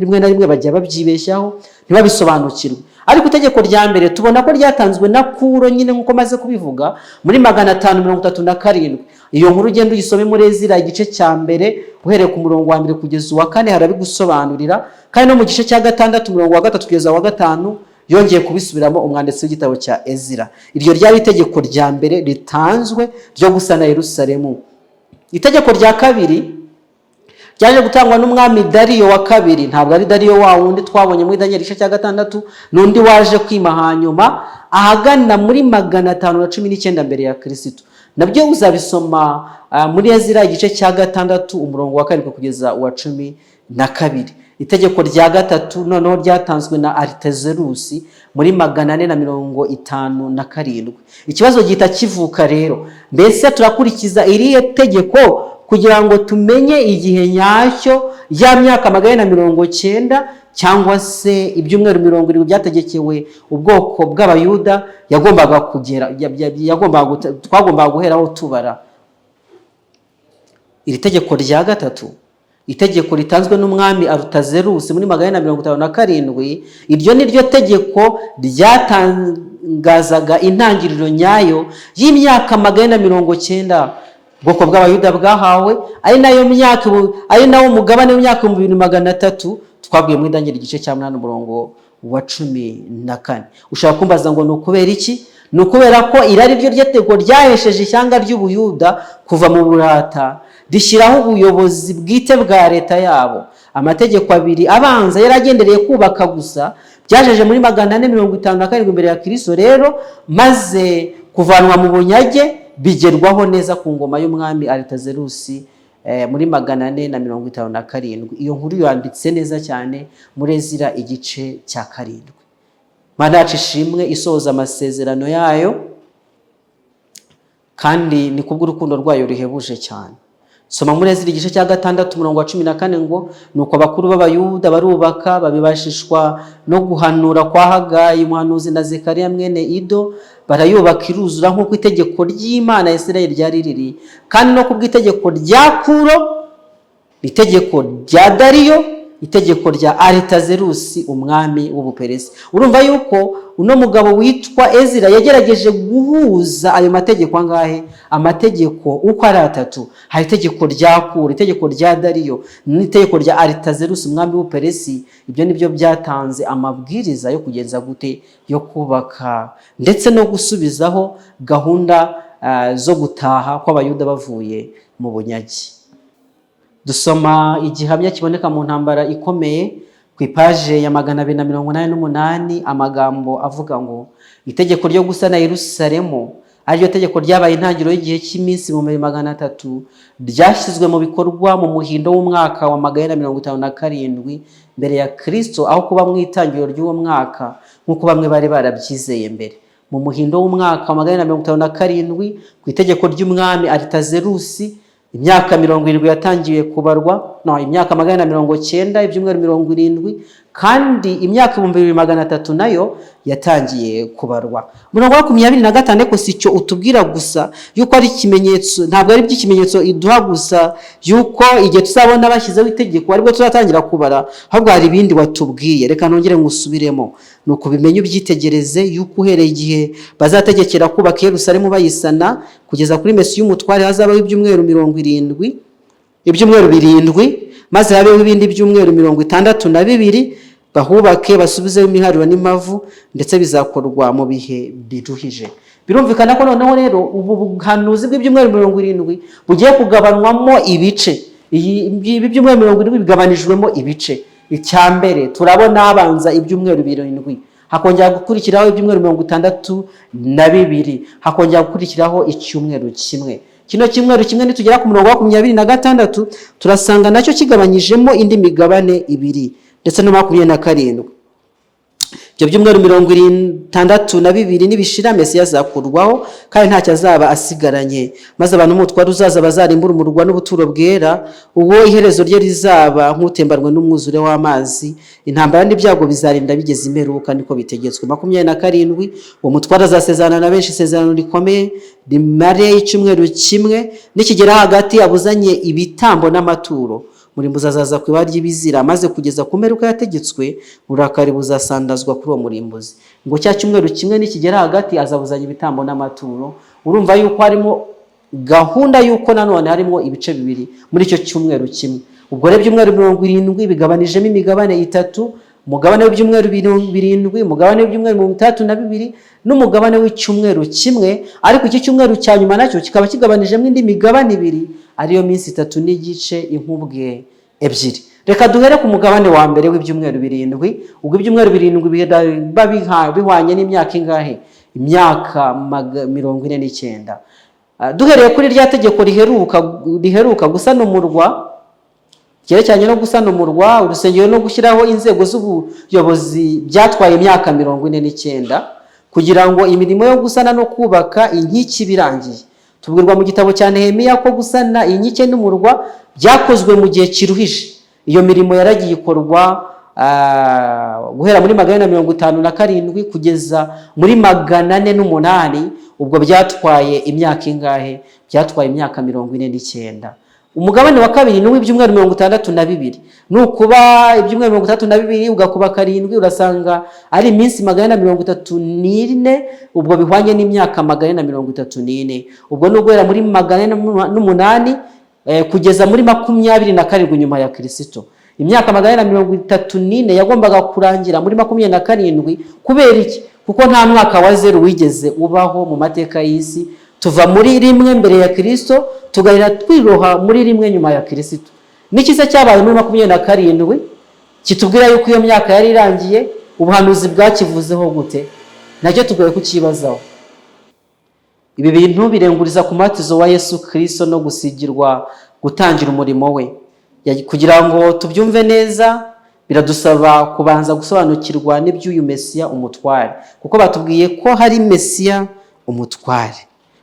rimwe na rimwe bajya babyibeshyaho ntibabisobanukirwe. Ariko itegeko rya mbere tubona ko ryatanzwe na Kuro nyine nkuko maze kubivuga muri 537. Iyo nkuru ugenda uyisome muri Ezira igice cya mbere uhereye ku murongo wa 1 kugeza uwa 4 harabigusobanurira, kandi no mu gice cya 6 umurongo wa 3 kugeza wa 5 yongeye kubisubiramo umwanditsi w'igitabo cya Ezira. Iryo ryari itegeko rya mbere ritanzwe ryo gusana Yerusalemu. Itegeko rya kabiri ryaje gutangwa n'umwami Dariyo wa kabiri, ntabwo ari Dariyo wa wundi twabonye muri Daniel igice cya 6, n'undi waje kwima hanyuma ahagana muri 519 mbere ya Kristo. Nabyo uzabisoma muri Ezira igice cya 6 umurongo wa 7 kugeza wa 12. Itegeko rya gatatu noneho ryatanzwe na Aritazerusi muri 457. Ikibazo gihita kivuka rero, mbese turakurikiza iriye tegeko kugira ngo tumenye igihe nyacyo ya myaka 190 cyangwa se ibyumweru 70 byategekewe ubwoko bw'Abayuda yagombaga kugera, twagombaga guheraho tubara. Iri tegeko rya gatatu, itegeko ritanzwe n'umwami Aritazerusi muri 457, iryo ni ryo tegeko ryatangazaga intangiriro nyayo y'imyaka 490 ubwoko bw'Abayuda bwahawe, ari nayo mugabane w'imyaka 2300 twabwiye muri Daniel igice cya 8 umurongo wa 14. Ushaka kumbaza ngo nukubera iki? Nukubera ko irari ryo ryatego ryahesheje ishyanga ry'Ubuyuda kuva mu burata rishyiraho ubuyobozi bwite bwa leta yabo. Amategeko abiri abanza yaragendereye kubaka gusa byajeje muri 457 imbere ya Kristo rero, maze kuvanwa mu bunyage bigerwaho neza ku ngoma y'umwami Aritazerusi muri 457. Iyo nkuru yanditse neza cyane muri Ezira igice cya 7. Mana yacu ishimwe isoza amasezerano yayo, kandi ni kubw'urukundo rwayo ruhebuje cyane. Soma muri Ezira igice cya 6 umurongo wa 14 ngo nuko abakuru b'Abayuda barubaka babibashishwa no guhanura kwa Hagayi umuhanuzi na Zekariya mwene Ido, barayubaka iruzura nk'uko itegeko ry'Imana ya Isirayeli ryari riri, kandi no kubw'itegeko rya Kuro, itegeko rya Dariyo, itegeko rya Aritazerusi umwami w'Ubuperesi. Urumva yuko uno mugabo witwa Ezira yagerageje guhuza ayo mategeko angahe? Amategeko uko ari 3. Hari itegeko rya Kuro, itegeko rya Dariyo n'itegeko rya Aritazerusi umwami w'Ubuperesi. Ibyo nibyo byatanze amabwiriza yo kugenza gute, yo kubaka ndetse no gusubizaho gahunda zo gutaha kw'Abayuda bavuye mu bunyagi. Dusoma igihamya kiboneka mu ntambara ikomeye ku ipaje ya 288 amagambo avuga ngo itegeko ryo gusana Yerusalemu ariyo tegeko ryabaye intangiriro y'igihe cy'iminsi 300 ryashyizwe mu bikorwa mu muhindo w'umwaka wa 457 mbere ya Kristo, aho kuba mu itangiriro ry'uwo mwaka nk'uko bamwe bari barabyizeye mbere. Mu muhindo w'umwaka wa 457 ku itegeko ry'umwami Aritazerusi imyaka 70 yatangiye kubarwa, imyaka 490 ibyumweru 70, kandi imyaka 2300 nayo yatangiye kubarwa. Murongo wa 25 ko sicyo utubwira gusa yuko ari ikimenyetso, ntabwo ari by'ikimenyetso iduha gusa yuko igihe tuzabona bashyizeho itegeko aribwo tuzatangira kubara, ahubwo hari ibindi watubwiye. Reka nongere ngusubiremo, nuko bimenye ubyitegereze yuko uhereye igihe bazategekera kubaka Yerusalemu bayisana kugeza kuri Mesiya y'umutware hazabaho ibyumweru 70, maze habeho ibindi byumweru 62 bahubake basubizeho imiharuro n'impavu, ndetse bizakorwa mu bihe biruhije. Birumvikana ko noneho rero ubu buhanuzi bw'ibyumweru 70 bugiye kugabanwamo ibice. Ibi byumweru 70 bigabanijwemo ibice. Icya mbere turabona abanza ibyumweru 7, hakongera gukurikiraho ibyumweru 62, hakongera gukurikiraho icyumweru kimwe. Kino cyumweru kimwe nitugera ku murongo wa 26 turasanga nacyo kigabanyijemo indi migabane 2 ndetse no 27. ibyo byumweru 62 nibishira Mesiya azakurwaho kandi ntacyo azaba asigaranye, maze abantu umutwaro uzaza bazarimbura umurwa n'ubuturo bwera, uwo iherezo rye rizaba nk'utembanwe n'umwuzure w'amazi, intambara n'ibyago bizarinda bigeze imperuka, niko bitegetswe. 27 uwo mutwaro azasezerana na benshi isezerano rikomeye rimare icyumweru kimwe, nikigera hagati abuzanye ibitambo n'amaturo. Murimbuzi azaza ku ibara ry'ibizira, maze kugeza ku mperuka yategetswe uburakari buzasandazwa kuri uwo murimbuzi. Ngo cya cyumweru kimwe nikigera hagati azabuzanya ibitambo n'amaturo. Urumva yuko harimo gahunda yuko nanone harimo ibice bibiri muri icyo cyumweru kimwe. Ubwo rero ibyumweru 70 bigabanijemo imigabane 3, umugabane w'ibyumweru 70, umugabane w'ibyumweru 32 n'umugabane w'icyumweru kimwe, ariko iki cyumweru cya nyuma nacyo kikaba kigabanijemo indi migabane 2, ariyo minsi 3 n'igice, inkubwe 2. Reka duhere ku mugabane wa mbere w'ibyumweru 70. Ubwo ibyumweru 70 bihwanye n'imyaka ingahe? Imyaka 49. Duhereye kuri rya tegeko riheruka gusana umurwa, cyerekeranye no gusana umurwa, urusengero no gushyiraho inzego z'ubuyobozi, byatwaye imyaka 49 kugira ngo imirimo yo gusana no kubaka inkiki birangiye. Tubwirwa mu gitabo cya Nehemiya ko gusana inkike n'umurwa byakozwe mu gihe kiruhije. Iyo mirimo yaragiye ikorwa guhera muri 457 kugeza muri 408. Ubwo byatwaye imyaka ingahe? Byatwaye imyaka 49. Umugabane wa kabiri ni w'ibyumweru 62. Nukuba ibyumweru 32 ugakuba 7 urasanga ari iminsi 434. Ubwo bihwanye n'imyaka 434. Ubwo no guhera muri 408 kugeza muri 27 nyuma ya Kristo. Imyaka 434 yagombaga kurangira muri 27. Kubera iki? Kuko nta mwaka wa 0 wigeze ubaho mu mateka y'isi. Tuva muri rimwe mbere ya Kristo tugahita twiroha muri rimwe nyuma ya Kristo. Niki cyabaye muri 27 kitubwira yuko iyo myaka yari irangiye? Ubuhanuzi bwakivuzeho gute? Nacyo tugoye kukibazaho. Ibi bintu birenguriza ku matizo wa Yesu Kristo no gusigirwa gutangira umurimo we. Kugira ngo tubyumve neza biradusaba kubanza gusobanukirwa n'iby'uyu Mesiya umutware, kuko batubwiye ko hari Mesiya umutware.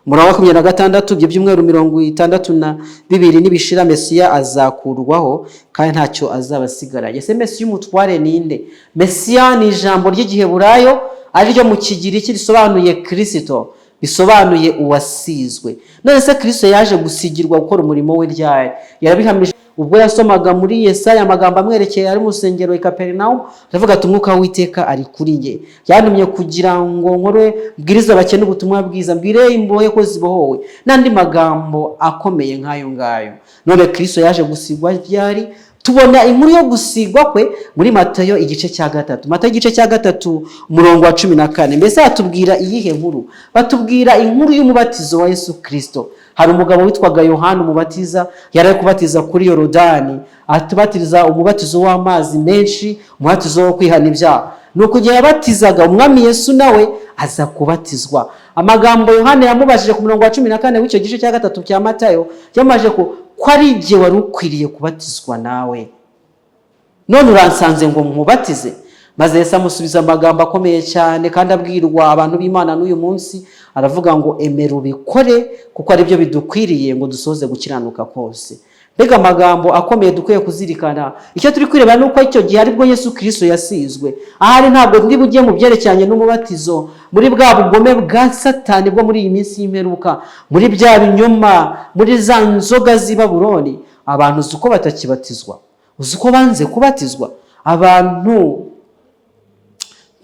Muri 26 by'ibyumweru 62 nibishira Mesiya azakurwaho kandi ntacyo azabasigaranye. Ese Mesiya umutware ninde? Mesiya ni ijambo ry'igiheburayo ari ryo mu kigiriki risobanuye Kristo, bisobanuye uwasizwe. None se Kristo yaje gusigirwa gukora umurimo we ryari? Yarabihamije ubwo yasomaga muri Yesaya amagambo amwerekeye ari mu rusengero i Kaperinaumu, aravuga ati umwuka w'Uwiteka ari kuri nge, yantumye kugira ngo nkore mbwiriza abakene ubutumwa bwiza, mbwire imbohe ko zibohowe, n'andi magambo akomeye nk'ayo ngayo. None Kristo yaje gusigwa ryari? Tubona inkuru yo gusigwa kwe muri Matayo igice cya 3. Matayo igice cya 3 umurongo wa 14. Mbese atubwira iyihe nkuru? Batubwira inkuru y'umubatizo wa Yesu Kristo. Hari umugabo witwaga Yohana umubatiza, yari kubatiza kuri Yorodani, atubatiriza umubatizo w'amazi menshi, umubatizo wo kwihana ibyaha. Nuko igihe yabatizaga umwami Yesu nawe aza kubatizwa. Amagambo Yohana yamubajije ku murongo wa 14 w'icyo gice cya 3 cya Matayo, yamaje ko ari igihe wari ukwiriye kubatizwa nawe, none uransanze ngo mubatize? Maze Yesu amusubiza amagambo akomeye cyane kandi abwirwa abantu b'Imana n'uyu munsi, aravuga ngo emera ubikore kuko ari byo bidukwiriye ngo dusoze gukiranuka kose. Mbega amagambo akomeye dukwiye kuzirikana. Icyo turi kwireba nuko icyo gihe aribwo Yesu Kristo yasizwe. Ahari ntabwo ndi bugiye mu byerekeranye n'umubatizo muri bwa bugome bwa Satani bwo muri iyi minsi y'imperuka, muri bya binyoma, muri za nzoga z'i Babuloni. Abantu uko batakibatizwa, uko banze kubatizwa, abantu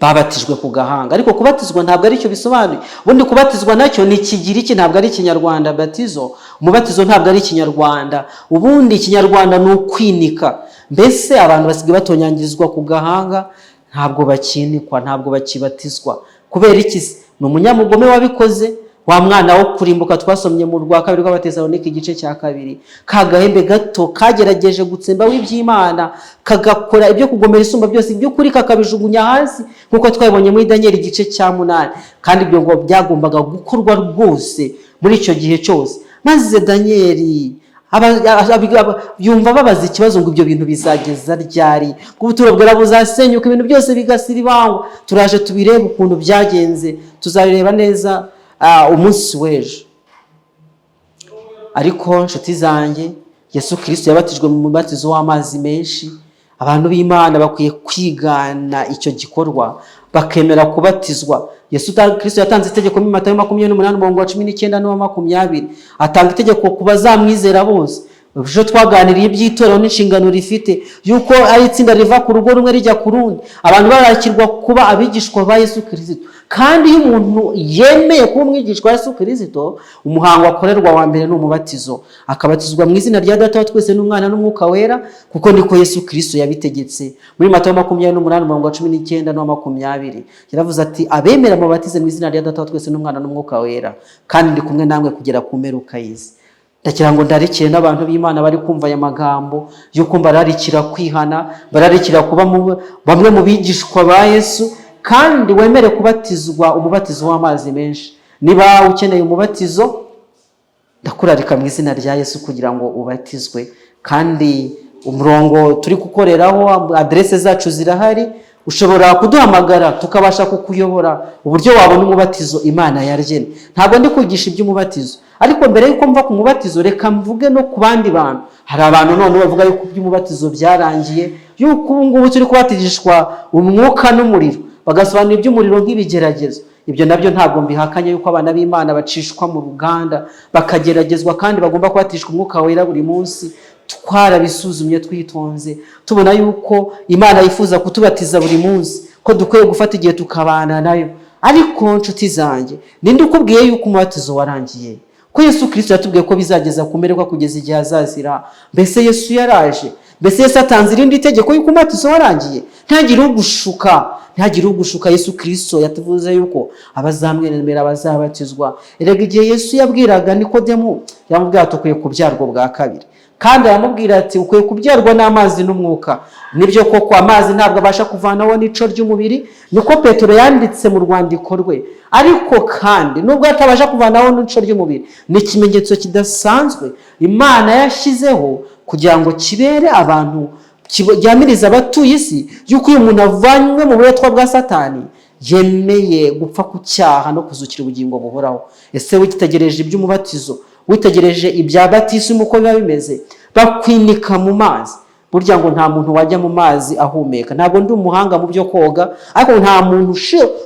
babatijwe ku gahanga. Ariko kubatizwa ntabwo ari cyo bisobanuye. Ubundi kubatizwa nacyo ni Kigiriki, ntabwo ari Kinyarwanda. Batizo, umubatizo ntabwo ari Kinyarwanda. Ubundi Kinyarwanda ni ukwinika. Mbese abantu basigaye batonyangirizwa ku gahanga, ntabwo bakinikwa, ntabwo bakibatizwa. Kubera iki? Ni umunyamugome wabikoze, wa mwana wo kurimbuka twasomye mu rwa 2 rw'Abatesalonike igice cya 2. Kagahembe gato kagerageje gutsemba w'iby'Imana, kagakora ibyo kugomera isumba byose, ibyo kuri kakabijugunya hasi, nkuko twabonye muri Daniel igice cya 8. Kandi ibyo ngo byagombaga gukorwa rwose muri icyo gihe cyose. Maze Daniel yumva babaza ikibazo ngo ibyo bintu bizageza ryari, ngo ubuturo bwera buzasenyuka, ibintu byose bigasira ibangwa. Turaje tubirebe ukuntu byagenze, tuzabireba neza umunsi w'ejo. Ariko nshuti zanjye, Yesu Kristo yabatijwe mu mubatizo w'amazi menshi. Abantu b'Imana bakwiye kwigana icyo gikorwa bakemera kubatizwa. Yesu Kristo yatanze itegeko muri Matayo 28:19 na 20, atanga itegeko ku bazamwizera bose. Ejo twaganiriye iby'itorero n'inshingano rifite, yuko ari itsinda riva ku rugo rumwe rijya ku rundi, abantu barakirwa kuba abigishwa ba Yesu Kristo. Kandi iyo umuntu yemeye kuba umwigishwa wa Yesu Kristo, umuhango akorerwa wa mbere ni umubatizo, akabatizwa mu izina rya Data wa twese n'Umwana n'Umwuka wera, kuko niko Yesu Kristo yabitegetse. Muri Matayo 28:19 na 20 yaravuze ati, abemera mubatize mu izina rya Data wa twese n'Umwana n'Umwuka wera, kandi ndi kumwe namwe kugera ku mperuka y'isi. Ndagira ngo ndarikire n'abantu b'Imana bari kumva aya magambo yuko bararikira kwihana, bararikira kuba bamwe mu bigishwa ba Yesu, kandi wemere kubatizwa umubatizo w'amazi menshi. Niba ukeneye umubatizo, ndakurarika mu izina rya Yesu kugira ngo ubatizwe. Kandi umurongo turi gukoreraho, adresse zacu zirahari, ushobora kuduhamagara tukabasha kukuyobora uburyo wabona umubatizo Imana yaragennye. Ntabwo ndi kwigisha iby'umubatizo, ariko mbere yuko mva ku mubatizo reka mvuge no ku bandi bantu. Hari abantu none bavuga yuko iby'umubatizo byarangiye, yuko ubu ngubu turi kubatizishwa umwuka n'umuriro, bagasobanura iby'umuriro nk'ibigeragezo. Ibyo nabyo ntabwo mbihakanye yuko abana b'Imana bacishwa mu ruganda bakageragezwa, kandi bagomba kubatishwa umwuka wera buri munsi. Twarabisuzumye twitonze, tubona yuko Imana yifuza kutubatiza buri munsi, ko dukwiye gufata igihe tukabana nayo. Ariko nshuti zanjye, ninde ukubwiye yuko umubatizo warangiye? Ko Yesu Kristo yatubwiye ko bizageza kumererwa kugeza igihe azazira. Mbese Yesu yaraje? Mbese Yesu atanze irindi tegeko yuko umubatizo warangiye? Ntagire ugushuka. Yesu Kristo yatuvuze yuko abazamwemera bazabatizwa. Erega igihe Yesu yabwiraga Nikodemu, yamubwira ati ukwiye kubyarwa bwa kabiri, kandi aramubwira ati ukwiye kubyarwa n'amazi n'umwuka. Nibyo koko amazi ntabwo abasha kuvanaho n'ico ry'umubiri, niko Petero yanditse mu rwandiko rwe. Ariko kandi nubwo atabasha kuvanaho n'ico ry'umubiri, ni ikimenyetso kidasanzwe Imana yashyizeho kugira ngo kibere abantu, cyamiriza abatuye isi yuko uyu muntu avanywe mu buretwa bwa Satani, yemeye gupfa ku cyaha no kuzukira ubugingo buhoraho. Ese witegereje iby'umubatizo, witegereje ibya batisimu uko biba bimeze, bakwinika mu mazi. Burya ngo nta muntu wajya mu mazi ahumeka. Ntabwo ndi umuhanga mu byo koga, ariko nta muntu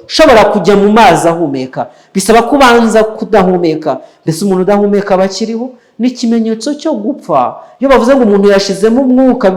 ushobora kujya mu mazi ahumeka, bisaba kubanza kudahumeka. Mbese umuntu udahumeka bakiriho, ni ikimenyetso cyo gupfa. Iyo bavuze ngo umuntu yashizemo umwuka,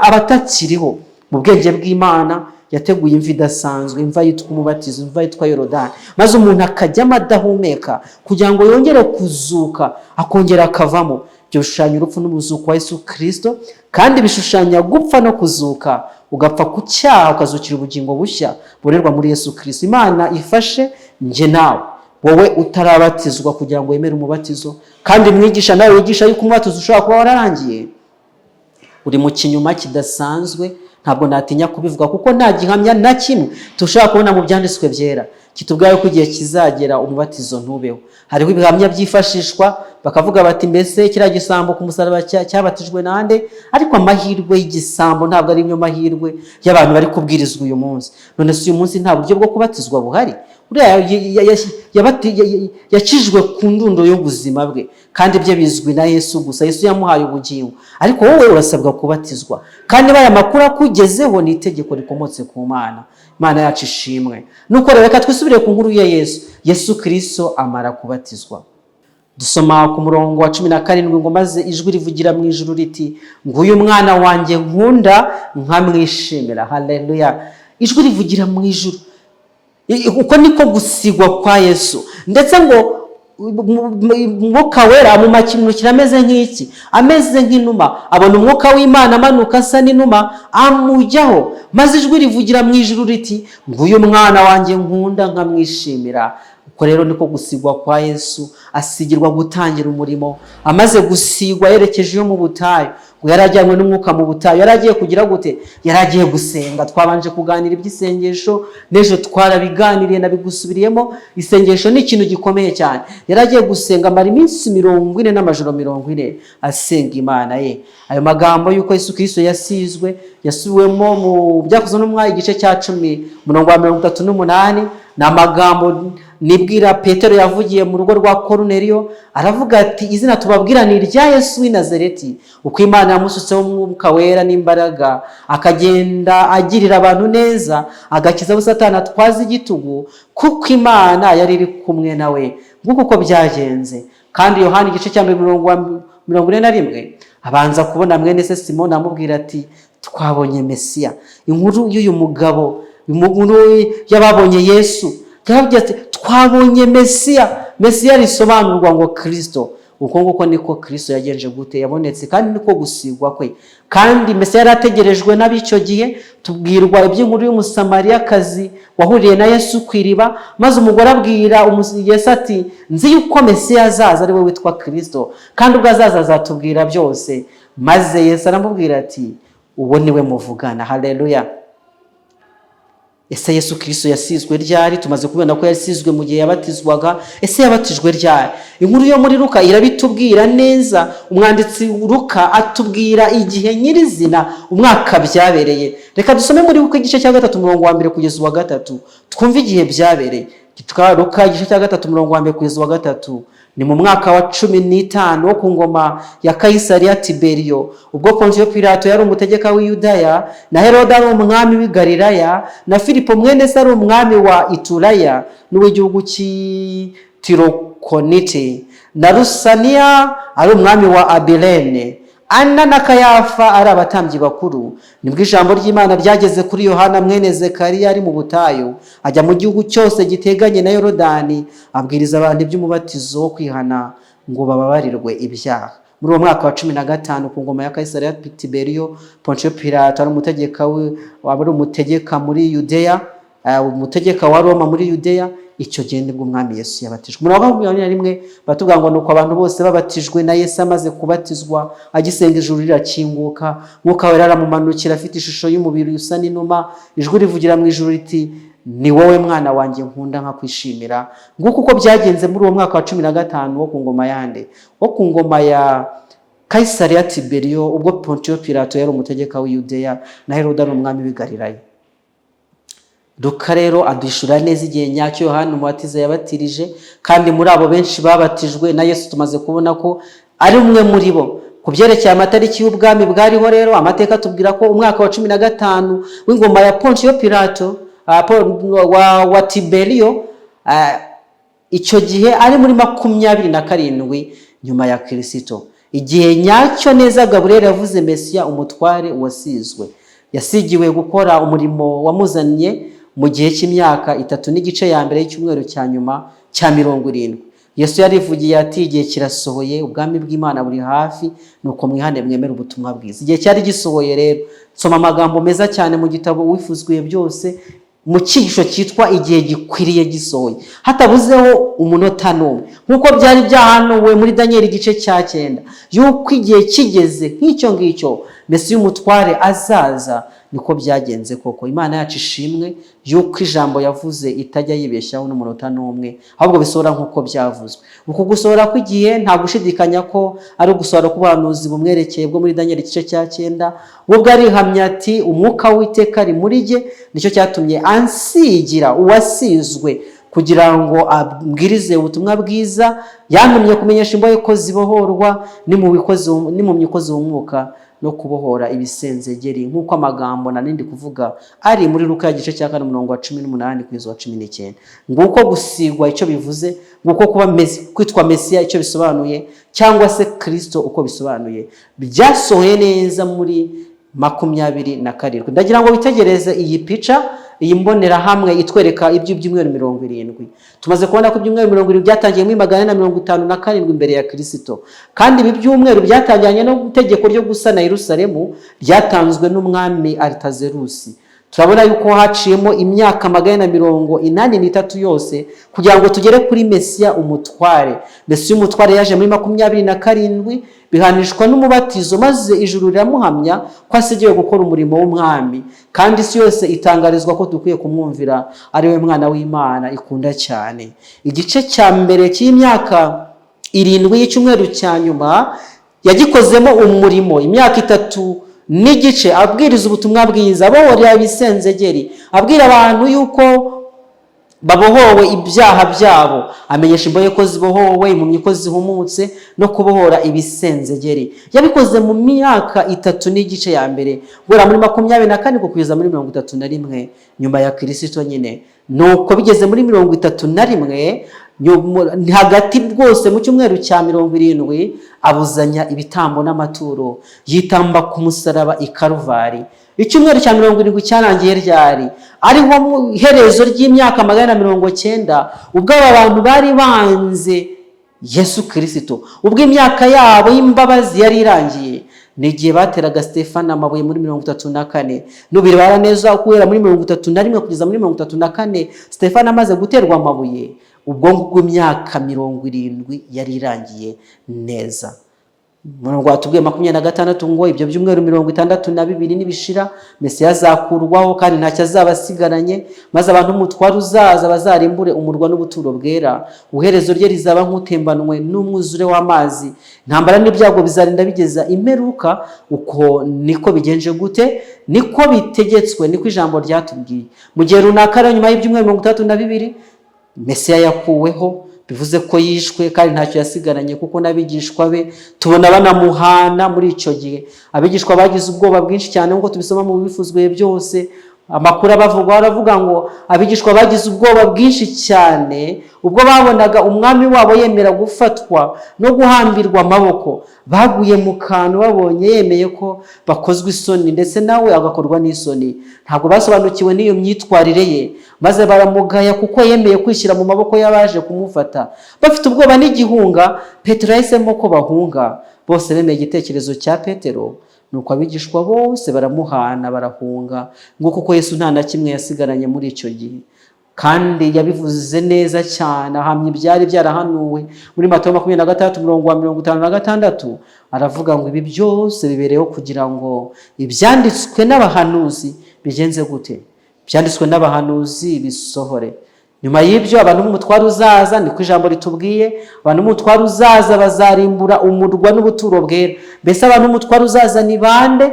abatakiriho. Mu bwenge bw'Imana yateguye imva idasanzwe, imva yitwa umubatizo, imva yitwa Yorodani, maze umuntu akajyamo adahumeka kugira ngo yongere kuzuka, akongera akavamo. Ibyo bishushanya urupfu n'umuzuko wa Yesu Kristo, kandi bishushanya gupfa no kuzuka, ugapfa ku cyaha ukazukira ubugingo bushya burerwa muri Yesu Kristo. Imana ifashe nje nawe, wowe utarabatizwa, kugira ngo wemere umubatizo. Kandi mwigisha nawe wigisha yuko umubatizo ushobora kuba wararangiye, uri mu kinyuma kidasanzwe. Ntabwo natinya kubivuga kuko nta gihamya na kimwe tushaka kubona mu byanditswe byera kitubwira ko igihe kizagera umubatizo ntubeho. Hariho ibihamya byifashishwa bakavuga bati mbese kiriya gisambo ku musaraba cyabatijwe nande? Ariko amahirwe y'igisambo ntabwo ari imyo mahirwe y'abantu bari kubwirizwa uyu munsi. None se uyu munsi nta buryo bwo kubatizwa buhari? Yakijwe ku ndundo y'ubuzima bwe, kandi ibyo bizwi na Yesu gusa. Yesu yamuhaye ubugingo, ariko wowe urasabwa kubatizwa. Kandi baya makuru akugezeho ni itegeko rikomotse ku Mana. Imana yacu ishimwe. Nuko reka twisubire ku nkuru ya Yesu. Yesu Kristo amara kubatizwa. Dusoma ku murongo wa 17 ngo maze ijwi rivugira mu ijuru riti, nguyu mwana wanjye nkunda nkamwishimira. Haleluya. Ijwi rivugira mu ijuru. Uko niko gusigwa kwa Yesu. Ndetse ngo umwuka wera amumakimukira ameze nk'iki, ameze nk'inuma. Abona umwuka w'Imana amanuka asa n'inuma amujyaho, maze ijwi rivugira mu ijuru riti, nguyu mwana wanjye nkunda nkamwishimira. Uko rero niko gusigwa kwa Yesu, asigirwa gutangira umurimo. Amaze gusigwa yerekeje iyo mu butayu, ngo yarajyanywe n'umwuka mu butayu. Yaragiye kugira gute? Yaragiye gusenga. Twabanje kuganira iby'isengesho, n'ejo twarabiganiriye nabigusubiriyemo. Isengesho ni ikintu gikomeye cyane. Yaragiye gusenga, amara iminsi 40 n'amajoro 40 asenga Imana ye. Ayo magambo yuko Yesu Kristo yasizwe yasubiwemo mu Byakozwe n'Intumwa igice cya 10 umurongo wa 38. Ni amagambo nibwira Petero yavugiye mu rugo rwa Koruneliyo, aravuga ati izina tubabwira ni irya Yesu w'i Nazareti, uko Imana yamusutseho umwuka wera n'imbaraga, akagenda agirira abantu neza, agakiza abo Satani atwaza igitugu, kuko Imana yari iri kumwe nawe. Nguko uko byagenze. Kandi Yohana igice cya 41 abanza kubona mwene se Simoni, amubwira ati twabonye Mesiya. Inkuru y'uyu mugabo, inkuru y'ababonye Yesu, yaravuga ati twabonye Mesiya. Mesiya risobanurwa ngo Kristo. Uko nguko niko Kristo yagenje gute? Yabonetse, kandi niko gusigwa kwe. Kandi Mesiya yarategerejwe n'ab'icyo gihe. Tubwirwa iby'inkuru y'umusamariyakazi wahuriye na Yesu ku iriba, maze umugore abwira Yesu ati nzi yuko Mesiya azaza ari we witwa Kristo, kandi ubwo azaza azatubwira byose. Maze Yesu aramubwira ati uwo ni we muvugana. Haleluya. Ese Yesu Kristo yasizwe ryari? Tumaze kubona ko yasizwe mu gihe yabatizwaga. Ese yabatijwe ryari? Inkuru yo muri Luka irabitubwira neza. Umwanditsi Luka atubwira igihe nyirizina, umwaka byabereye. Reka dusome muri Luka igice cya 3 umurongo wa 1 kugeza wa 3, twumve igihe byabereye. Luka igice cya 3 umurongo wa 1 kugeza wa 3. Ni mu mwaka wa 15 wo ku ngoma ya Kaisari Tiberiyo, ubwo Pontiyo Pilato yari umutegeka w'i Yudaya, na Herode ari umwami w'i Galilaya, na Filipo mwene se ari umwami wa Ituraya n'uw'igihugu cy'Tirokoniti, na Lusaniya ari umwami wa Abilene, Anna na Kayafa ari abatambyi bakuru. Nibwo ijambo ry'Imana ryageze kuri Yohana mwene Zekariya ari mu butayu, ajya mu gihugu cyose giteganye na Yorodani, abwiriza abantu iby'umubatizo wo kwihana ngo bababarirwe ibyaha. Muri uwo mwaka wa 15 ku ngoma ya Kaisari Tiberiyo, Pontiyo Pilato ari umutegeka muri Yudeya, umutegeka wa Roma muri Yudeya. Icyo gihe nibwo umwami Yesu yabatijwe. Muri 21 batubwira ngo nuko abantu bose babatijwe na Yesu. Amaze kubatizwa, agisenga ijuru rirakinguka, mwuka wera aramumanukira afite ishusho y'umubiri usa n'inuma. Ijwi rivugira mu ijuru riti ni wowe mwana wanjye nkunda nkakwishimira. Nguko uko byagenze muri uwo mwaka wa 15 wo ku ngoma yande, wo ku ngoma ya Kaisari Tiberiyo, ubwo Pontiyo Pilato yari umutegeka w'i Yudeya na Herode ari umwami w'i Galilaya. Luka rero adushura neza igihe nyacyo Yohana Umubatiza yabatirije, kandi muri abo benshi babatijwe na Yesu tumaze kubona ko ari umwe muri bo. Ku byerekeye amatariki y'ubwami bwariho rero, amateka tubwira ko umwaka wa 15 w'ingoma ya Pontiyo Pilato wa Tiberiyo, icyo gihe ari muri 27 nyuma ya Kristo. Igihe nyacyo neza Gaburiyeli yavuze Mesiya, umutware wasizwe, yasigiwe gukora umurimo wamuzanye mu gihe cy'imyaka 3 n'igice ya mbere y'icyumweru cya nyuma cya 70. Yesu yarivugiye ati igihe kirasohoye, ubwami bw'Imana buri hafi, nuko mwihane mwemere ubutumwa bwiza. Igihe cyari gisohoye rero. Soma amagambo meza cyane mu gitabo Wifuzwe byose, mu cyigisho cyitwa igihe gikwiriye gisohoye, hatabuzeho umunota n'umwe, nkuko byari byahanuwe muri Daniel igice cya 9 yuko igihe kigeze nk'icyo ngicyo Mesiya umutware azaza. Niko byagenze koko. Imana yacu ishimwe yuko ijambo yavuze itajya yibeshyaho n'umunota n'umwe, ahubwo bisohora nk'uko byavuzwe. Uko gusohora kw'igihe nta gushidikanya ko ari ugusohora k'ubuhanuzi bumwerekeye bwo muri Daniel igice cya 9. Ubwo arihamya ati umwuka w'Iteka ari muri jye, nicyo cyatumye ansigira uwasizwe kugira ngo abwirize ubutumwa bwiza. Yantumye kumenyesha imbohe ko zibohorwa, n'impumyi ko zihumuka, no kubohora ibisenzegeri, nk'uko amagambo nanindi kuvuga ari muri Luka igice cya 4 umurongo wa 18 kugeza wa 19. Nguko gusigwa icyo bivuze, nguko kuba kwitwa Mesiya icyo bisobanuye, cyangwa se Kristo uko bisobanuye, byasohoye neza muri 27. Ndagira ngo witegereze iyi pica, iyi mbonera hamwe itwereka iby'ibyumweru 70. Tumaze kubona ko ibyumweru 70 byatangiye muri 457 imbere ya Kristo, kandi ibi byumweru byatangiranye no gutegeko ryo gusana Yerusalemu ryatanzwe n'umwami Artazerusi. turabona yuko haciyemo imyaka 183 yose kugira ngo tugere kuri Mesiya umutware. Mesiya umutware yaje muri 27 bihanishwa n'umubatizo, maze ijuru riramuhamya ko asigiye gukora umurimo w'umwami, kandi isi yose itangarizwa ko dukwiye kumwumvira ari we mwana w'Imana ikunda cyane. Igice cya mbere cy'imyaka 7 y'icyumweru cya nyuma yagikozemo umurimo imyaka 3 n'igice, abwiriza ubutumwa bwiza, abohorera ibisenzegeri, abwira abantu yuko babohowe ibyaha byabo, amenyesha imbohe ko zibohowe, impumyi ko zihumutse, no kubohora ibisenzegeri. Yabikoze mu myaka 3 n'igice ya mbere, guhera muri 24 kugeza muri 31 nyuma ya Kristo nyine. Nuko bigeze muri 31 hagati rwose mu cyumweru cya 70 abuzanya ibitambo n'amaturo, yitamba ku musaraba i Karuvari. Icyumweru cya 70 cyarangiye ryari? Ariho mu herezo ry'imyaka 190, ubwo abantu bari banze Yesu Kristo, ubwo imyaka yabo y'imbabazi yari irangiye. Nigiye bateraga Stefano amabuye muri 34. Nubirabara neza guhera muri 31 kugeza muri 34 Stefano amaze guterwa amabuye, ubwo ngubwo imyaka 70 yari irangiye neza. Murongo watubwiye 26 ngo ibyo byumweru 62 nibishira Mesiya azakurwaho kandi ntacyo azabasigaranye, maze abantu umutware uzaza bazarimbure umurwa n'ubuturo bwera. Uherezo rye rizaba nk'utembanwe n'umwuzure w'amazi, intambara n'ibyago bizarinda bigeza imperuka. Uko niko bigenje gute? Niko bitegetswe, niko ijambo ryatubwiye. Mu gihe runaka nyuma y'ibyumweru 32 Mesiya yakuweho, bivuze ko yishwe kandi ntacyo yasigaranye, kuko n'abigishwa be tubona banamuhana muri icyo gihe. Abigishwa bagize ubwoba bwinshi cyane nk'uko tubisoma mu bifuzwe byose. Amakuru baravuga ngo abigishwa bagize ubwoba bwinshi cyane ubwo babonaga umwami wabo yemera gufatwa no guhambirwa amaboko. Baguye mu kantu babonye yemeye ko bakozwe isoni, ndetse nawe agakorwa n'isoni. Ntabwo basobanukiwe n'iyo myitwarire ye, maze baramugaya kuko yemeye kwishyira mu maboko y'abaje kumufata. Bafite ubwoba n'igihunga, Petero yahisemo ko bahunga. Bose bemeye igitekerezo cya Petero, nuko abigishwa bose baramuhana barahunga, ngo kuko Yesu nta na kimwe yasigaranye muri icyo gihe. Kandi yabivuze neza cyane, ahamya ibyari byarahanuwe muri Matayo 23:56. Aravuga ngo ibi byose bibereyeho kugira ngo ibyanditswe n'abahanuzi bigenze gute? Byanditswe n'abahanuzi bisohore. Nyuma y'ibyo abantu b'umutware uzaza, niko ijambo ritubwiye, abantu b'umutware uzaza bazarimbura umurwa n'ubuturo bwera. Mbese abantu b'umutware uzaza ni bande?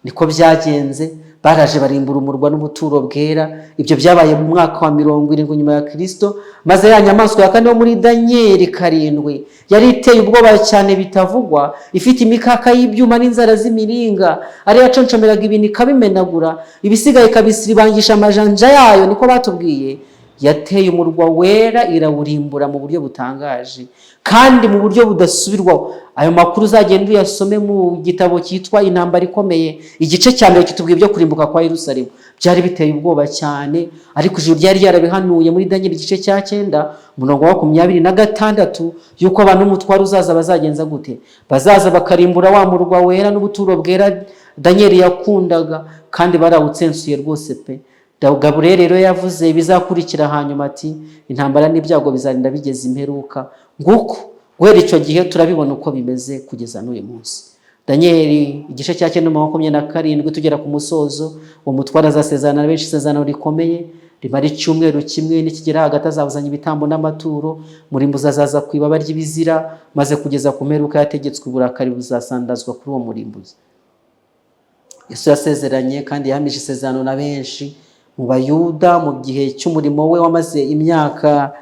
Niko byagenze, baraje barimbura umurwa n'ubuturo bwera. Ibyo byabaye mu mwaka wa 70 nyuma ya Kristo. Maze ya nyamaswa ya kane yo muri Daniel 7 yari iteye ubwoba cyane bitavugwa, ifite imikaka y'ibyuma n'inzara z'imiringa, ari yaconshomeraga ibintu ikabimenagura, ibisigaye kabisiribangisha amajanja yayo. Niko batubwiye, yateye umurwa wera irawurimbura mu buryo butangaje kandi mu buryo budasubirwaho. Ayo makuru uzagenda uyasome mu gitabo cyitwa Intambara Ikomeye, igice cya mbere kitubwiye byo kurimbuka kwa Yerusalemu. Byari biteye ubwoba cyane, ariko ijuru ryari ryarabihanuye muri Daniel igice cya 9 umurongo wa 26 yuko abantu umutware uzaza bazagenza gute? Bazaza bakarimbura wa murwa wera n'ubuturo bwera Daniel yakundaga, kandi barawutsensuye rwose pe. Gaburiyeli rero yavuze bizakurikira hanyuma ati intambara n'ibyago bizarinda bigeze imperuka. Nguko guhera icyo gihe turabibona uko bimeze kugeza n'uyu munsi. Daniel igice cya 9:27 tugera ku musozo, uwo mutware azasezerana na benshi isezerano rikomeye rimara icyumweru kimwe, nikigera hagati azabuzanya ibitambo n'amaturo. Murimbuzi azaza ku ibaba ry'ibizira, maze kugeza ku mperuka yategetswe uburakari buzasandazwa kuri uwo murimbuzi. Yesu yasezeranye kandi yahamije isezerano na benshi mu Bayuda mu gihe cy'umurimo we wamaze imyaka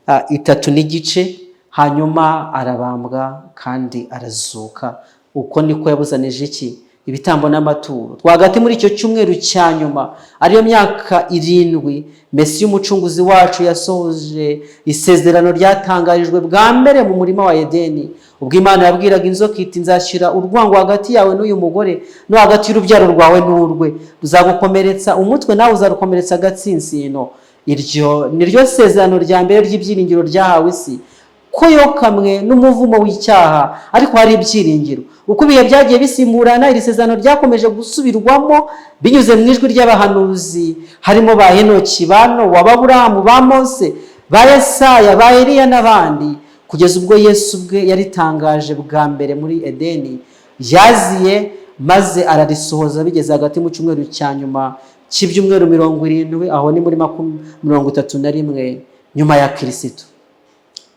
3 n'igice. Hanyuma arabambwa kandi arazuka. Uko niko yabuzanije iki? Ibitambo n'amaturo. Twagati muri icyo cyumweru cya nyuma, ariyo myaka 7, Mesiya umucunguzi wacu yasohoje isezerano ryatangarijwe bwa mbere mu murima wa Edeni, ubwo Imana yabwiraga inzoka iti nzashyira urwango hagati yawe n'uyu mugore no hagati y'urubyaro rwawe n'urwe, ruzagukomeretsa umutwe nawe uzarukomeretsa agatsinsino. Iryo niryo sezerano rya mbere ry'ibyiringiro ryahawe isi, ko yokamwe n'umuvumo w'icyaha ariko hari ibyiringiro. uko ibihe byagiye bisimburana, iri sezerano ryakomeje gusubirwamo binyuze mu ijwi ry'abahanuzi harimo ba Henoki, ba Nowa, ba Aburahamu, ba Mose, ba Yesaya, ba Eliya n'abandi, kugeza ubwo Yesu ubwe yaritangaje bwa mbere muri Edeni. Yaziye maze ararisohoza bigeze hagati mu cyumweru cya nyuma cy'ibyumweru 70, aho ni muri 31 nyuma ya Kristo.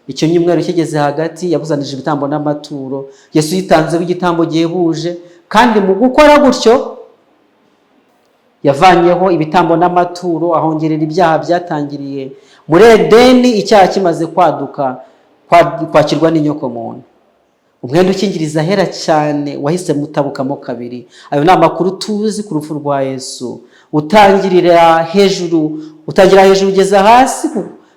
Icyo nyumweru kigeze hagati yabuzanije ibitambo n'amaturo. Yesu yitanzeho igitambo gihebuje, kandi mu gukora gutyo yavanyeho ibitambo n'amaturo, ahongerera ibyaha byatangiriye muri Edeni icyaha kimaze kwaduka, kwakirwa n'inyoko muntu. Umwenda ukingiriza hera cyane wahise mutabukamo kabiri. Ayo ni amakuru tuzi ku rupfu rwa Yesu. Utangira hejuru ugeza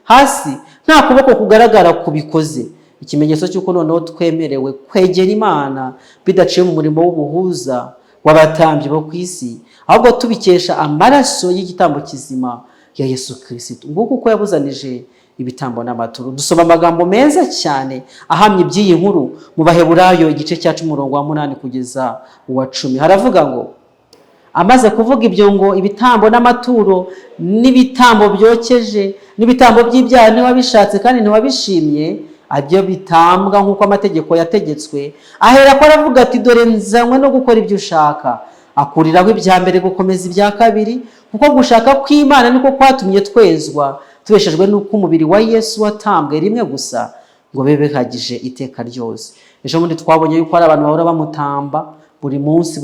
hasi nta kuboko kugaragara kubikoze. Ikimenyetso cy'uko noneho twemerewe kwegera Imana bidaciye mu murimo w'ubuhuza w'abatambyi bo ku isi, ahubwo tubikesha amaraso y'igitambo kizima ya Yesu Kristo. Nguko uko yabuzanije ibitambo n'amaturo. Dusoma amagambo meza cyane ahamye iby'iyi nkuru mu Baheburayo igice cya 10:8 kugeza 10. Haravuga ngo, amaze kuvuga ibyo ngo ibitambo n'amaturo n'ibitambo byokeje n'ibitambo by'ibyaha ntiwabishatse kandi ntiwabishimye, abyo bitambwa nk'uko amategeko yategetswe, ahera ko aravuga ati dore nzanywe no gukora ibyo ushaka. Akuriraho ibya mbere gukomeza ibya kabiri, kuko gushaka kw'Imana niko kwatumye twezwa, tubeshejwe n'uko umubiri wa Yesu watambwe rimwe gusa ngo bebe hagije iteka ryose. Ejo bundi twabonye yuko hari abantu bahora bamutamba buri munsi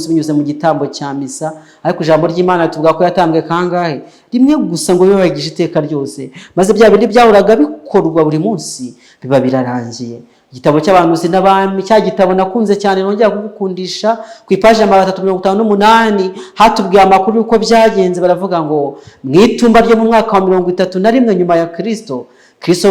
binyuze mu gitambo cya misa, ariko ijambo ry'Imana tuvuga ko yatambwe kangahe? Rimwe gusa ngo bibe hagije iteka ryose. Maze bya bindi byahoraga bikorwa buri munsi biba birarangiye. Igitabo cy'abahanuzi n'abami, cya gitabo nakunze cyane nongera kugukundisha, ku ipaji ya 358 hatubwiye amakuru yuko byagenze. Baravuga ngo mu itumba ryo mu mwaka wa 31 nyuma ya Kristo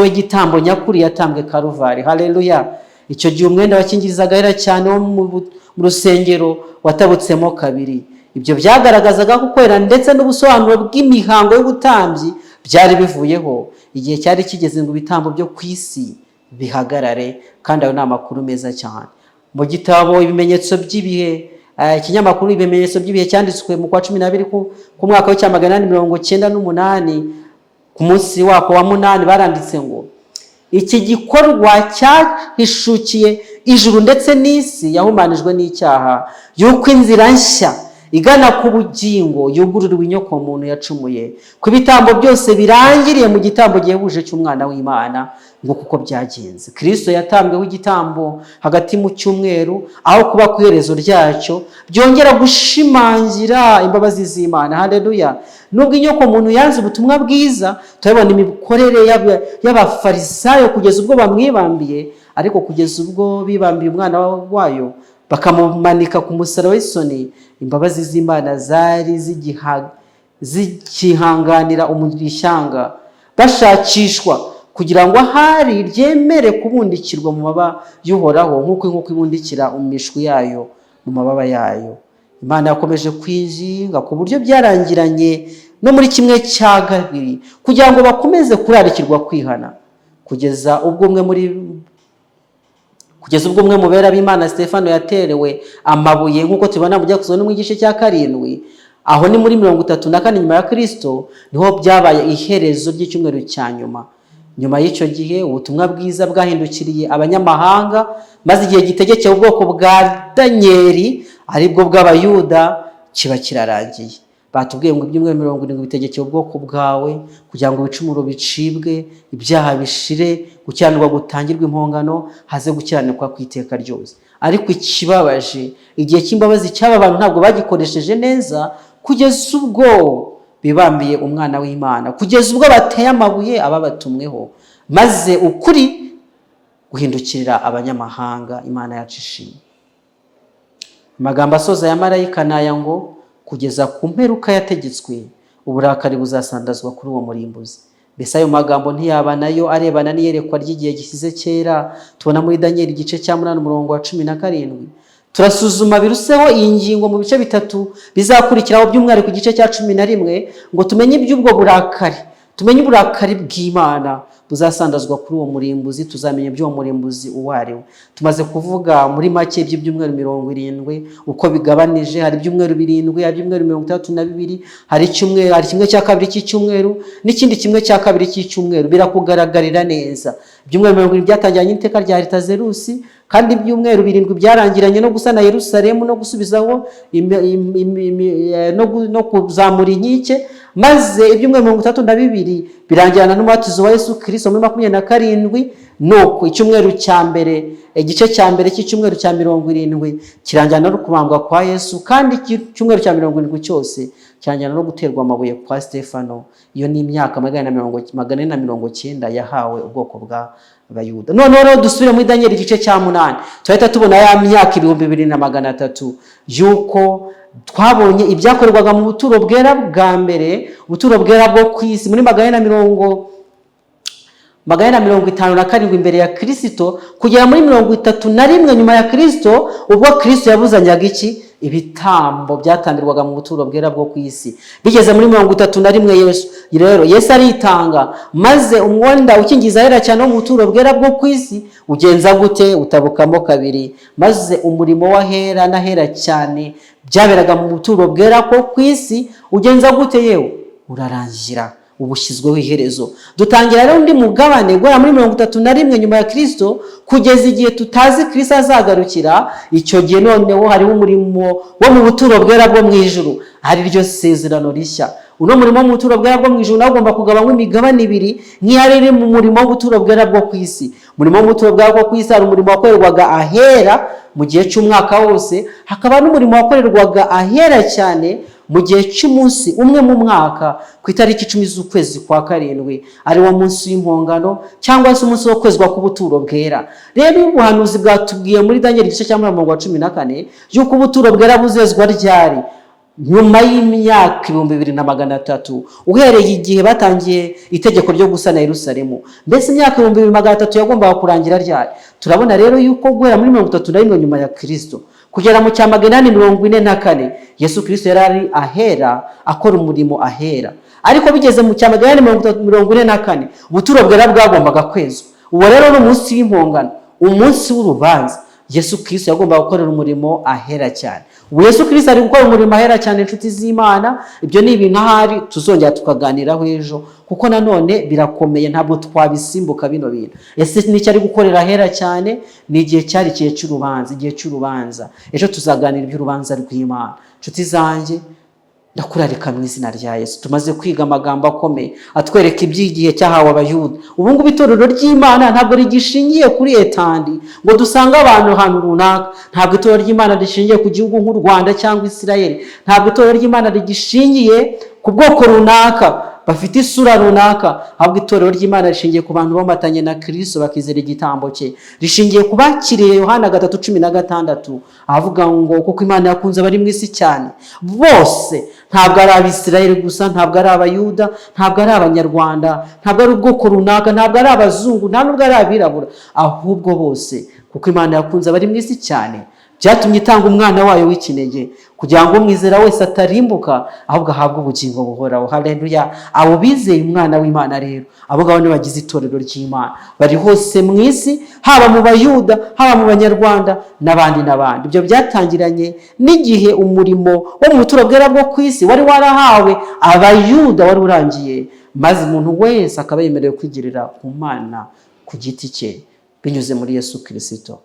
we gitambo nyakuri yatambwe Karuvari. Haleluya! Icyo gihe umwenda wakingirizaga hera cyane wo mu rusengero watabutsemo kabiri. Ibyo byagaragazaga ko kwera ndetse n'ubusobanuro bw'imihango y'ubutambyi byari bivuyeho. Igihe cyari kigeze ngo ibitambo byo ku isi bihagarare, kandi ayo ni amakuru meza cyane. Mu gitabo ibimenyetso by'ibihe, ikinyamakuru ibimenyetso by'ibihe cyanditswe mu kwa 12 ku mwaka wa 1898, ku munsi wako wa 8 baranditse ngo iki gikorwa cyahishukiye ijuru ndetse n'isi yahumanijwe n'icyaha, yuko inzira nshya igana ku bugingo yugururiwe inyoko muntu yacumuye, ku bitambo byose birangiriye mu gitambo gihebuje cy'umwana w'Imana. ngo kuko byagenze. Kristo yatambweho igitambo hagati mu cyumweru, aho kuba ku iherezo ryacyo byongera gushimangira imbabazi z'Imana. Haleluya! Nubwo inyoko muntu yanze ubutumwa bwiza, turabona imikorere y'abafarisayo kugeza ubwo bamwibambiye, ariko kugeza ubwo bibambiye umwana wayo bakamumanika ku musaraba w'isoni, imbabazi z'Imana zari zikihanganira umurishyanga, bashakishwa kugira ngo ahari ryemere kubundikirwa mu mababa y'Uhoraho nk'uko ibundikira imishwi yayo mu mababa yayo. Imana yakomeje kwinginga ku buryo byarangiranye no muri 1/2 kugira ngo bakomeze kurarikirwa kwihana, kugeza ubwo umwe mu bera b'Imana Stefano yaterewe amabuye nk'uko tubona mu Byakozwe no mu gice cya 7, aho ni muri 34 nyuma ya Kristo, niho byabaye iherezo ry'icyumweru cya nyuma. Nyuma y'icyo gihe ubutumwa bwiza bwahindukiriye abanyamahanga, maze igihe gitegekeye ubwoko bwa Danieli aribwo bw'Abayuda kiba kirarangiye. Batubwiye ngo ibyumweru 70 bitegekeye ubwoko bwawe kugira ngo ibicumuro bicibwe, ibyaha bishire, gukiranirwa gutangirwa impongano, haze gukiranirwa ku iteka ryose. Ariko ikibabaje, igihe cy'imbabazi cy'aba abantu ntabwo bagikoresheje neza, kugeza ubwo bibambiye umwana w'Imana, kugeza ubwo bateye amabuye ababatumweho, maze ukuri guhindukirira abanyamahanga. Imana yacu ishimwe. Amagambo asoza ya marayika naya ngo, kugeza ku mperuka yategetswe uburakari buzasandazwa kuri uwo murimbuzi. Mbese ayo magambo ntiyaba nayo arebana n'iyerekwa ry'igihe gisize kera tubona muri Danieli igice cya 8 umurongo wa 17. Turasuzuma biruseho iyi ngingo mu bice 3 bizakurikiraho by'umwihariko igice cya 11 ngo tumenye iby'ubwo burakari tumenye uburakari bw'Imana buzasandazwa kuri uwo murimbuzi, tuzamenye by'uwo murimbuzi uwo ari we. Tumaze kuvuga muri make by'ibyumweru 70 uko bigabanije. Hari ibyumweru 7, hari ibyumweru 32, hari kimwe cya kabiri cy'icyumweru n'ikindi kimwe cya kabiri cy'icyumweru. Birakugaragarira neza. Ibyumweru 70 byatangiranye n'iteka rya Aritazerusi, kandi ibyumweru 7 byarangiranye no gusana Yerusalemu no gusubizaho no kuzamura inkike, maze ibyumweru 32 birangirana n'umubatizo wa Yesu Kristo muri 27. Nuko icyumweru cya mbere, igice cya mbere cy'icyumweru cya 70 kirangirana no kubambwa kwa Yesu, kandi icyumweru cya 70 cyose kirangirana no guterwa amabuye kwa Stefano. Iyo ni imyaka 490 yahawe ubwoko bwa Bayuda. Noneho rero dusubire muri Daniel igice cya 8, tuhita tubona ya myaka 2300 yuko twabonye ibyakorerwaga mu buturo bwera bwa mbere, ubuturo bwera bwo kwisi muri 457 imbere ya Kristo kugera muri 31 nyuma ya Kristo, ubwo Kristo yabuzanyaga iki? Ibitambo byatambirwaga mu buturo bwera bwo kwisi. Bigeze muri 31 Yesu aritanga, maze umwenda ukingiza ahera cyane wo mu buturo bwera bwo kwisi ugenza gute? Utabukamo kabiri, maze umurimo w'ahera n'ahera cyane byaberaga mu buturo bwera bwo kwisi ugenza gute? Yewe urarangira, ubushyizweho iherezo. Dutangira rero undi mugabane guhera muri 31 nyuma ya Kristo kugeza igihe tutazi Kristo azagarukira. Icyo gihe noneho hariho umurimo wo mu buturo bwera bwo mu ijuru, hari ryo sezerano rishya. Uno murimo wo mu buturo bwera bwo mu ijuru nawo ugomba kugabanywa imigabane 2 nk'iyari mu murimo w'ubuturo bwera bwo ku isi. Umurimo w'ubuturo bwera bwo ku isi hari umurimo wakorerwaga ahera mu gihe cy'umwaka wose, hakaba n'umurimo wakorerwaga ahera cyane mu gihe cy'umunsi umwe mu mwaka ku itariki 10 z'ukwezi kwa 7, ari wo munsi w'impongano cyangwa se umunsi wo kwezwa ku buturo bwera. Rero ubuhanuzi bwatubwiye muri Daniel igice cya 14 yuko ubuturo bwera buzezwa ryari? Nyuma y'imyaka 2300, uhereye igihe batangiye itegeko ryo gusana Yerusalemu. Mbese imyaka 2300 yagombaga kurangira ryari? Turabona rero yuko guhera muri 31 nyuma ya Kristo kugera mu cya 844 Yesu Kristo yarari ahera akora umurimo ahera. Ariko bigeze mu cya 844 ubuturo bwera bwagombaga kwezwa. Uwo rero no munsi w'impongano, umunsi w'urubanza, Yesu Kristo yagombaga gukorera umurimo ahera cyane. Ubu Yesu Kristo ari gukora umurimo ahera cyane, inshuti z'Imana. Ibyo ni ibintu ahari tuzongera tukaganiraho ejo, kuko nanone birakomeye, ntabwo twabisimbuka bino bintu. Ese ni cyari gukorera ahera cyane? Ni igihe cyari igihe cy'urubanza. Ejo tuzaganira iby'urubanza rw'Imana. Inshuti zanjye, ndakurarika mu izina rya Yesu. Tumaze kwiga amagambo akomeye atwereka iby'igihe cyahawe Abayuda. Ubu ngubu itorero ry'Imana ntabwo rigishingiye kuri etandi ngo dusanga abantu ahantu runaka. Ntabwo itorero ry'Imana rishingiye ku gihugu nk'u Rwanda cyangwa Isirayeli. Ntabwo itorero ry'Imana rigishingiye ku bwoko runaka bafite isura runaka, ahubwo itorero ry'Imana rishingiye ku bantu bamatanye na Kristo bakizera igitambo cye. Rishingiye ku bakiriye Yohana 3:16 avuga ngo kuko Imana yakunze abari mu isi cyane bose, ntabwo ari Abisirayeli gusa, ntabwo ari Abayuda, ntabwo ari Abanyarwanda, ntabwo ari ubwoko runaka, ntabwo ari abazungu, nta nubwo ari abirabura, ahubwo bose, kuko Imana yakunze abari mu isi cyane byatumye itanga umwana wayo w'ikinege kugira ngo umwizera wese atarimbuka ahubwo ahabwe ubugingo buhoraho. Haleluya! Abo bizeye umwana w'Imana rero, abo ngabo ni bagize itorero ry'Imana, bari hose mu isi, haba mu Bayuda, haba mu Banyarwanda n'abandi. Ibyo byatangiranye n'igihe umurimo wo mu buturo bwera bwo ku isi wari warahawe Abayuda wari urangiye, maze umuntu wese akaba yemerewe kwigirira ku Mana ku giti cye binyuze muri Yesu Kristo.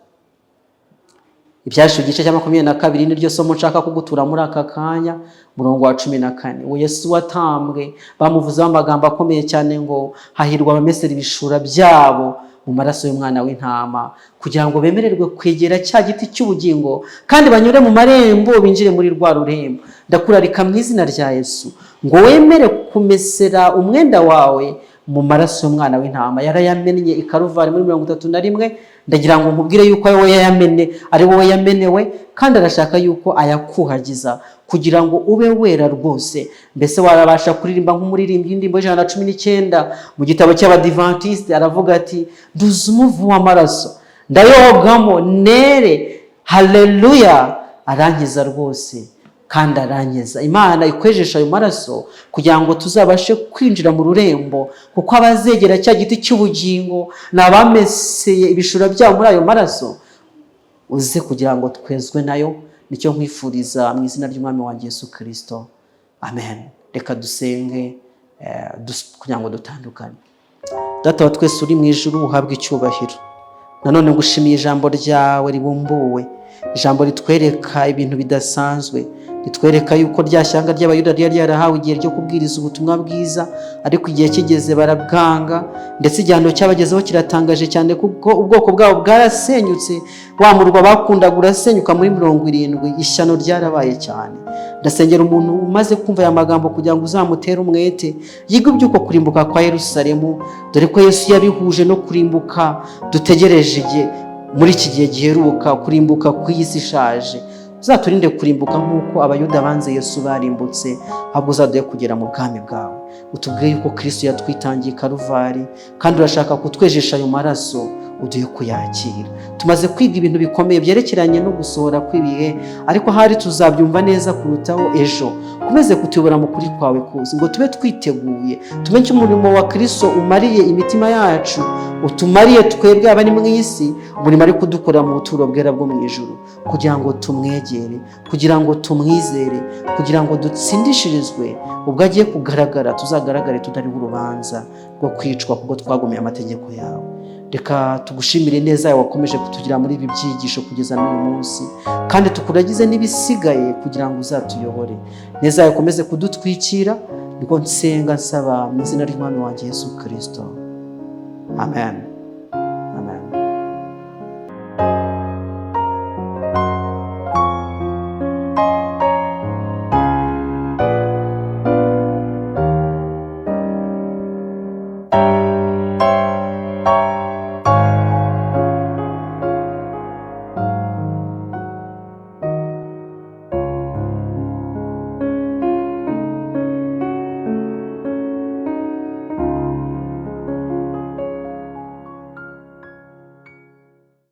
Ibyashu igice cya 22 niryo somo nshaka kugutura muri aka kanya, murongo wa 14. Uwo Yesu watambwe bamuvuzaho amagambo akomeye cyane ngo hahirwa abamesera ibishura byabo mu maraso y'umwana w'intama, kugira ngo bemererwe kwegera cya giti cy'ubugingo kandi banyure mu marembo binjire muri rwa rurembo. Ndakurarika mu izina rya Yesu ngo wemere kumesera umwenda wawe mu maraso y'umwana w'intama. Yarayamennye i Karuvari muri 31. Ndagira ngo nkubwire yuko wowe yayamenne ari wowe yamenewe, kandi arashaka yuko ayakuhagiza kugira ngo ube wera rwose. Mbese warabasha kuririmba nk'umuririmbyi indirimbo 119 mu gitabo cy'Abadiventiste, aravuga ati nduze umuvu w'amaraso ndayogamo nere, haleluya, arankiza rwose kandi aranyeza. Imana ikwejesha ayo maraso kugira ngo tuzabashe kwinjira mu rurembo, kuko abazegera cya giti cy'ubugingo n'abameseye ibishura byabo muri ayo maraso, uze kugira ngo twezwe nayo. Nicyo nkwifuriza mu izina ry'Umwami wanjye Yesu Kristo, amen. Reka dusenge kugira ngo dutandukane. Data wa twese uri mu ijuru, uhabwe icyubahiro. Nanone ngushimiye ijambo ryawe ribumbuwe, ijambo ritwereka ibintu bidasanzwe, ritwereka yuko rya shyanga ry'Abayuda ryari ryarahawe igihe ryo kubwiriza ubutumwa bwiza, ariko igihe kigeze barabwanga, ndetse igihano cyabagezeho kiratangaje cyane kuko ubwoko bwabo bwarasenyutse. Wa murwa bakundaga urasenyuka muri 70, ishyano ryarabaye cyane. Ndasengera umuntu umaze kumva aya magambo kugira ngo uzamutere umwete, yiga iby'uko kurimbuka kwa Yerusalemu, dore ko Yesu yabihuje no kurimbuka dutegereje igihe muri iki gihe giheruka, kurimbuka ku isi ishaje. Uzaturinde kurimbuka nk'uko Abayuda banze Yesu barimbutse, ahubwo uzaduhe kugera mu bwami bwawe. Utubwiye yuko Kristo yatwitangiye Karuvari, kandi urashaka kutwejesha ayo maraso, uduhe kuyakira. Tumaze kwiga ibintu bikomeye byerekeranye no gusohora kw'ibihe, ariko hari tuzabyumva neza kurutaho ejo. Komeze kutuyobora mu kuri kwawe kose, ngo tube twiteguye, tumenye umurimo wa Kristo umariye imitima yacu, utumariye twebwe abari mu isi, umurimo ari kudukora mu buturo bwera bwo mu ijuru, kugira ngo tumwegere, kugira ngo tumwizere, kugira ngo dutsindishirizwe ubwo agiye kugaragara, tuzagaragare tutariho urubanza rwo kwicwa kuko twagomeye amategeko yawe. Reka tugushimire neza yawe wakomeje kutugira muri ibi byigisho kugeza n'uyu munsi, kandi tukuragize n'ibisigaye kugira ngo uzatuyobore. Neza yawe ukomeze kudutwikira, niko nsenga nsaba mu izina ry'Umwami wanjye Yesu Kristo, amen.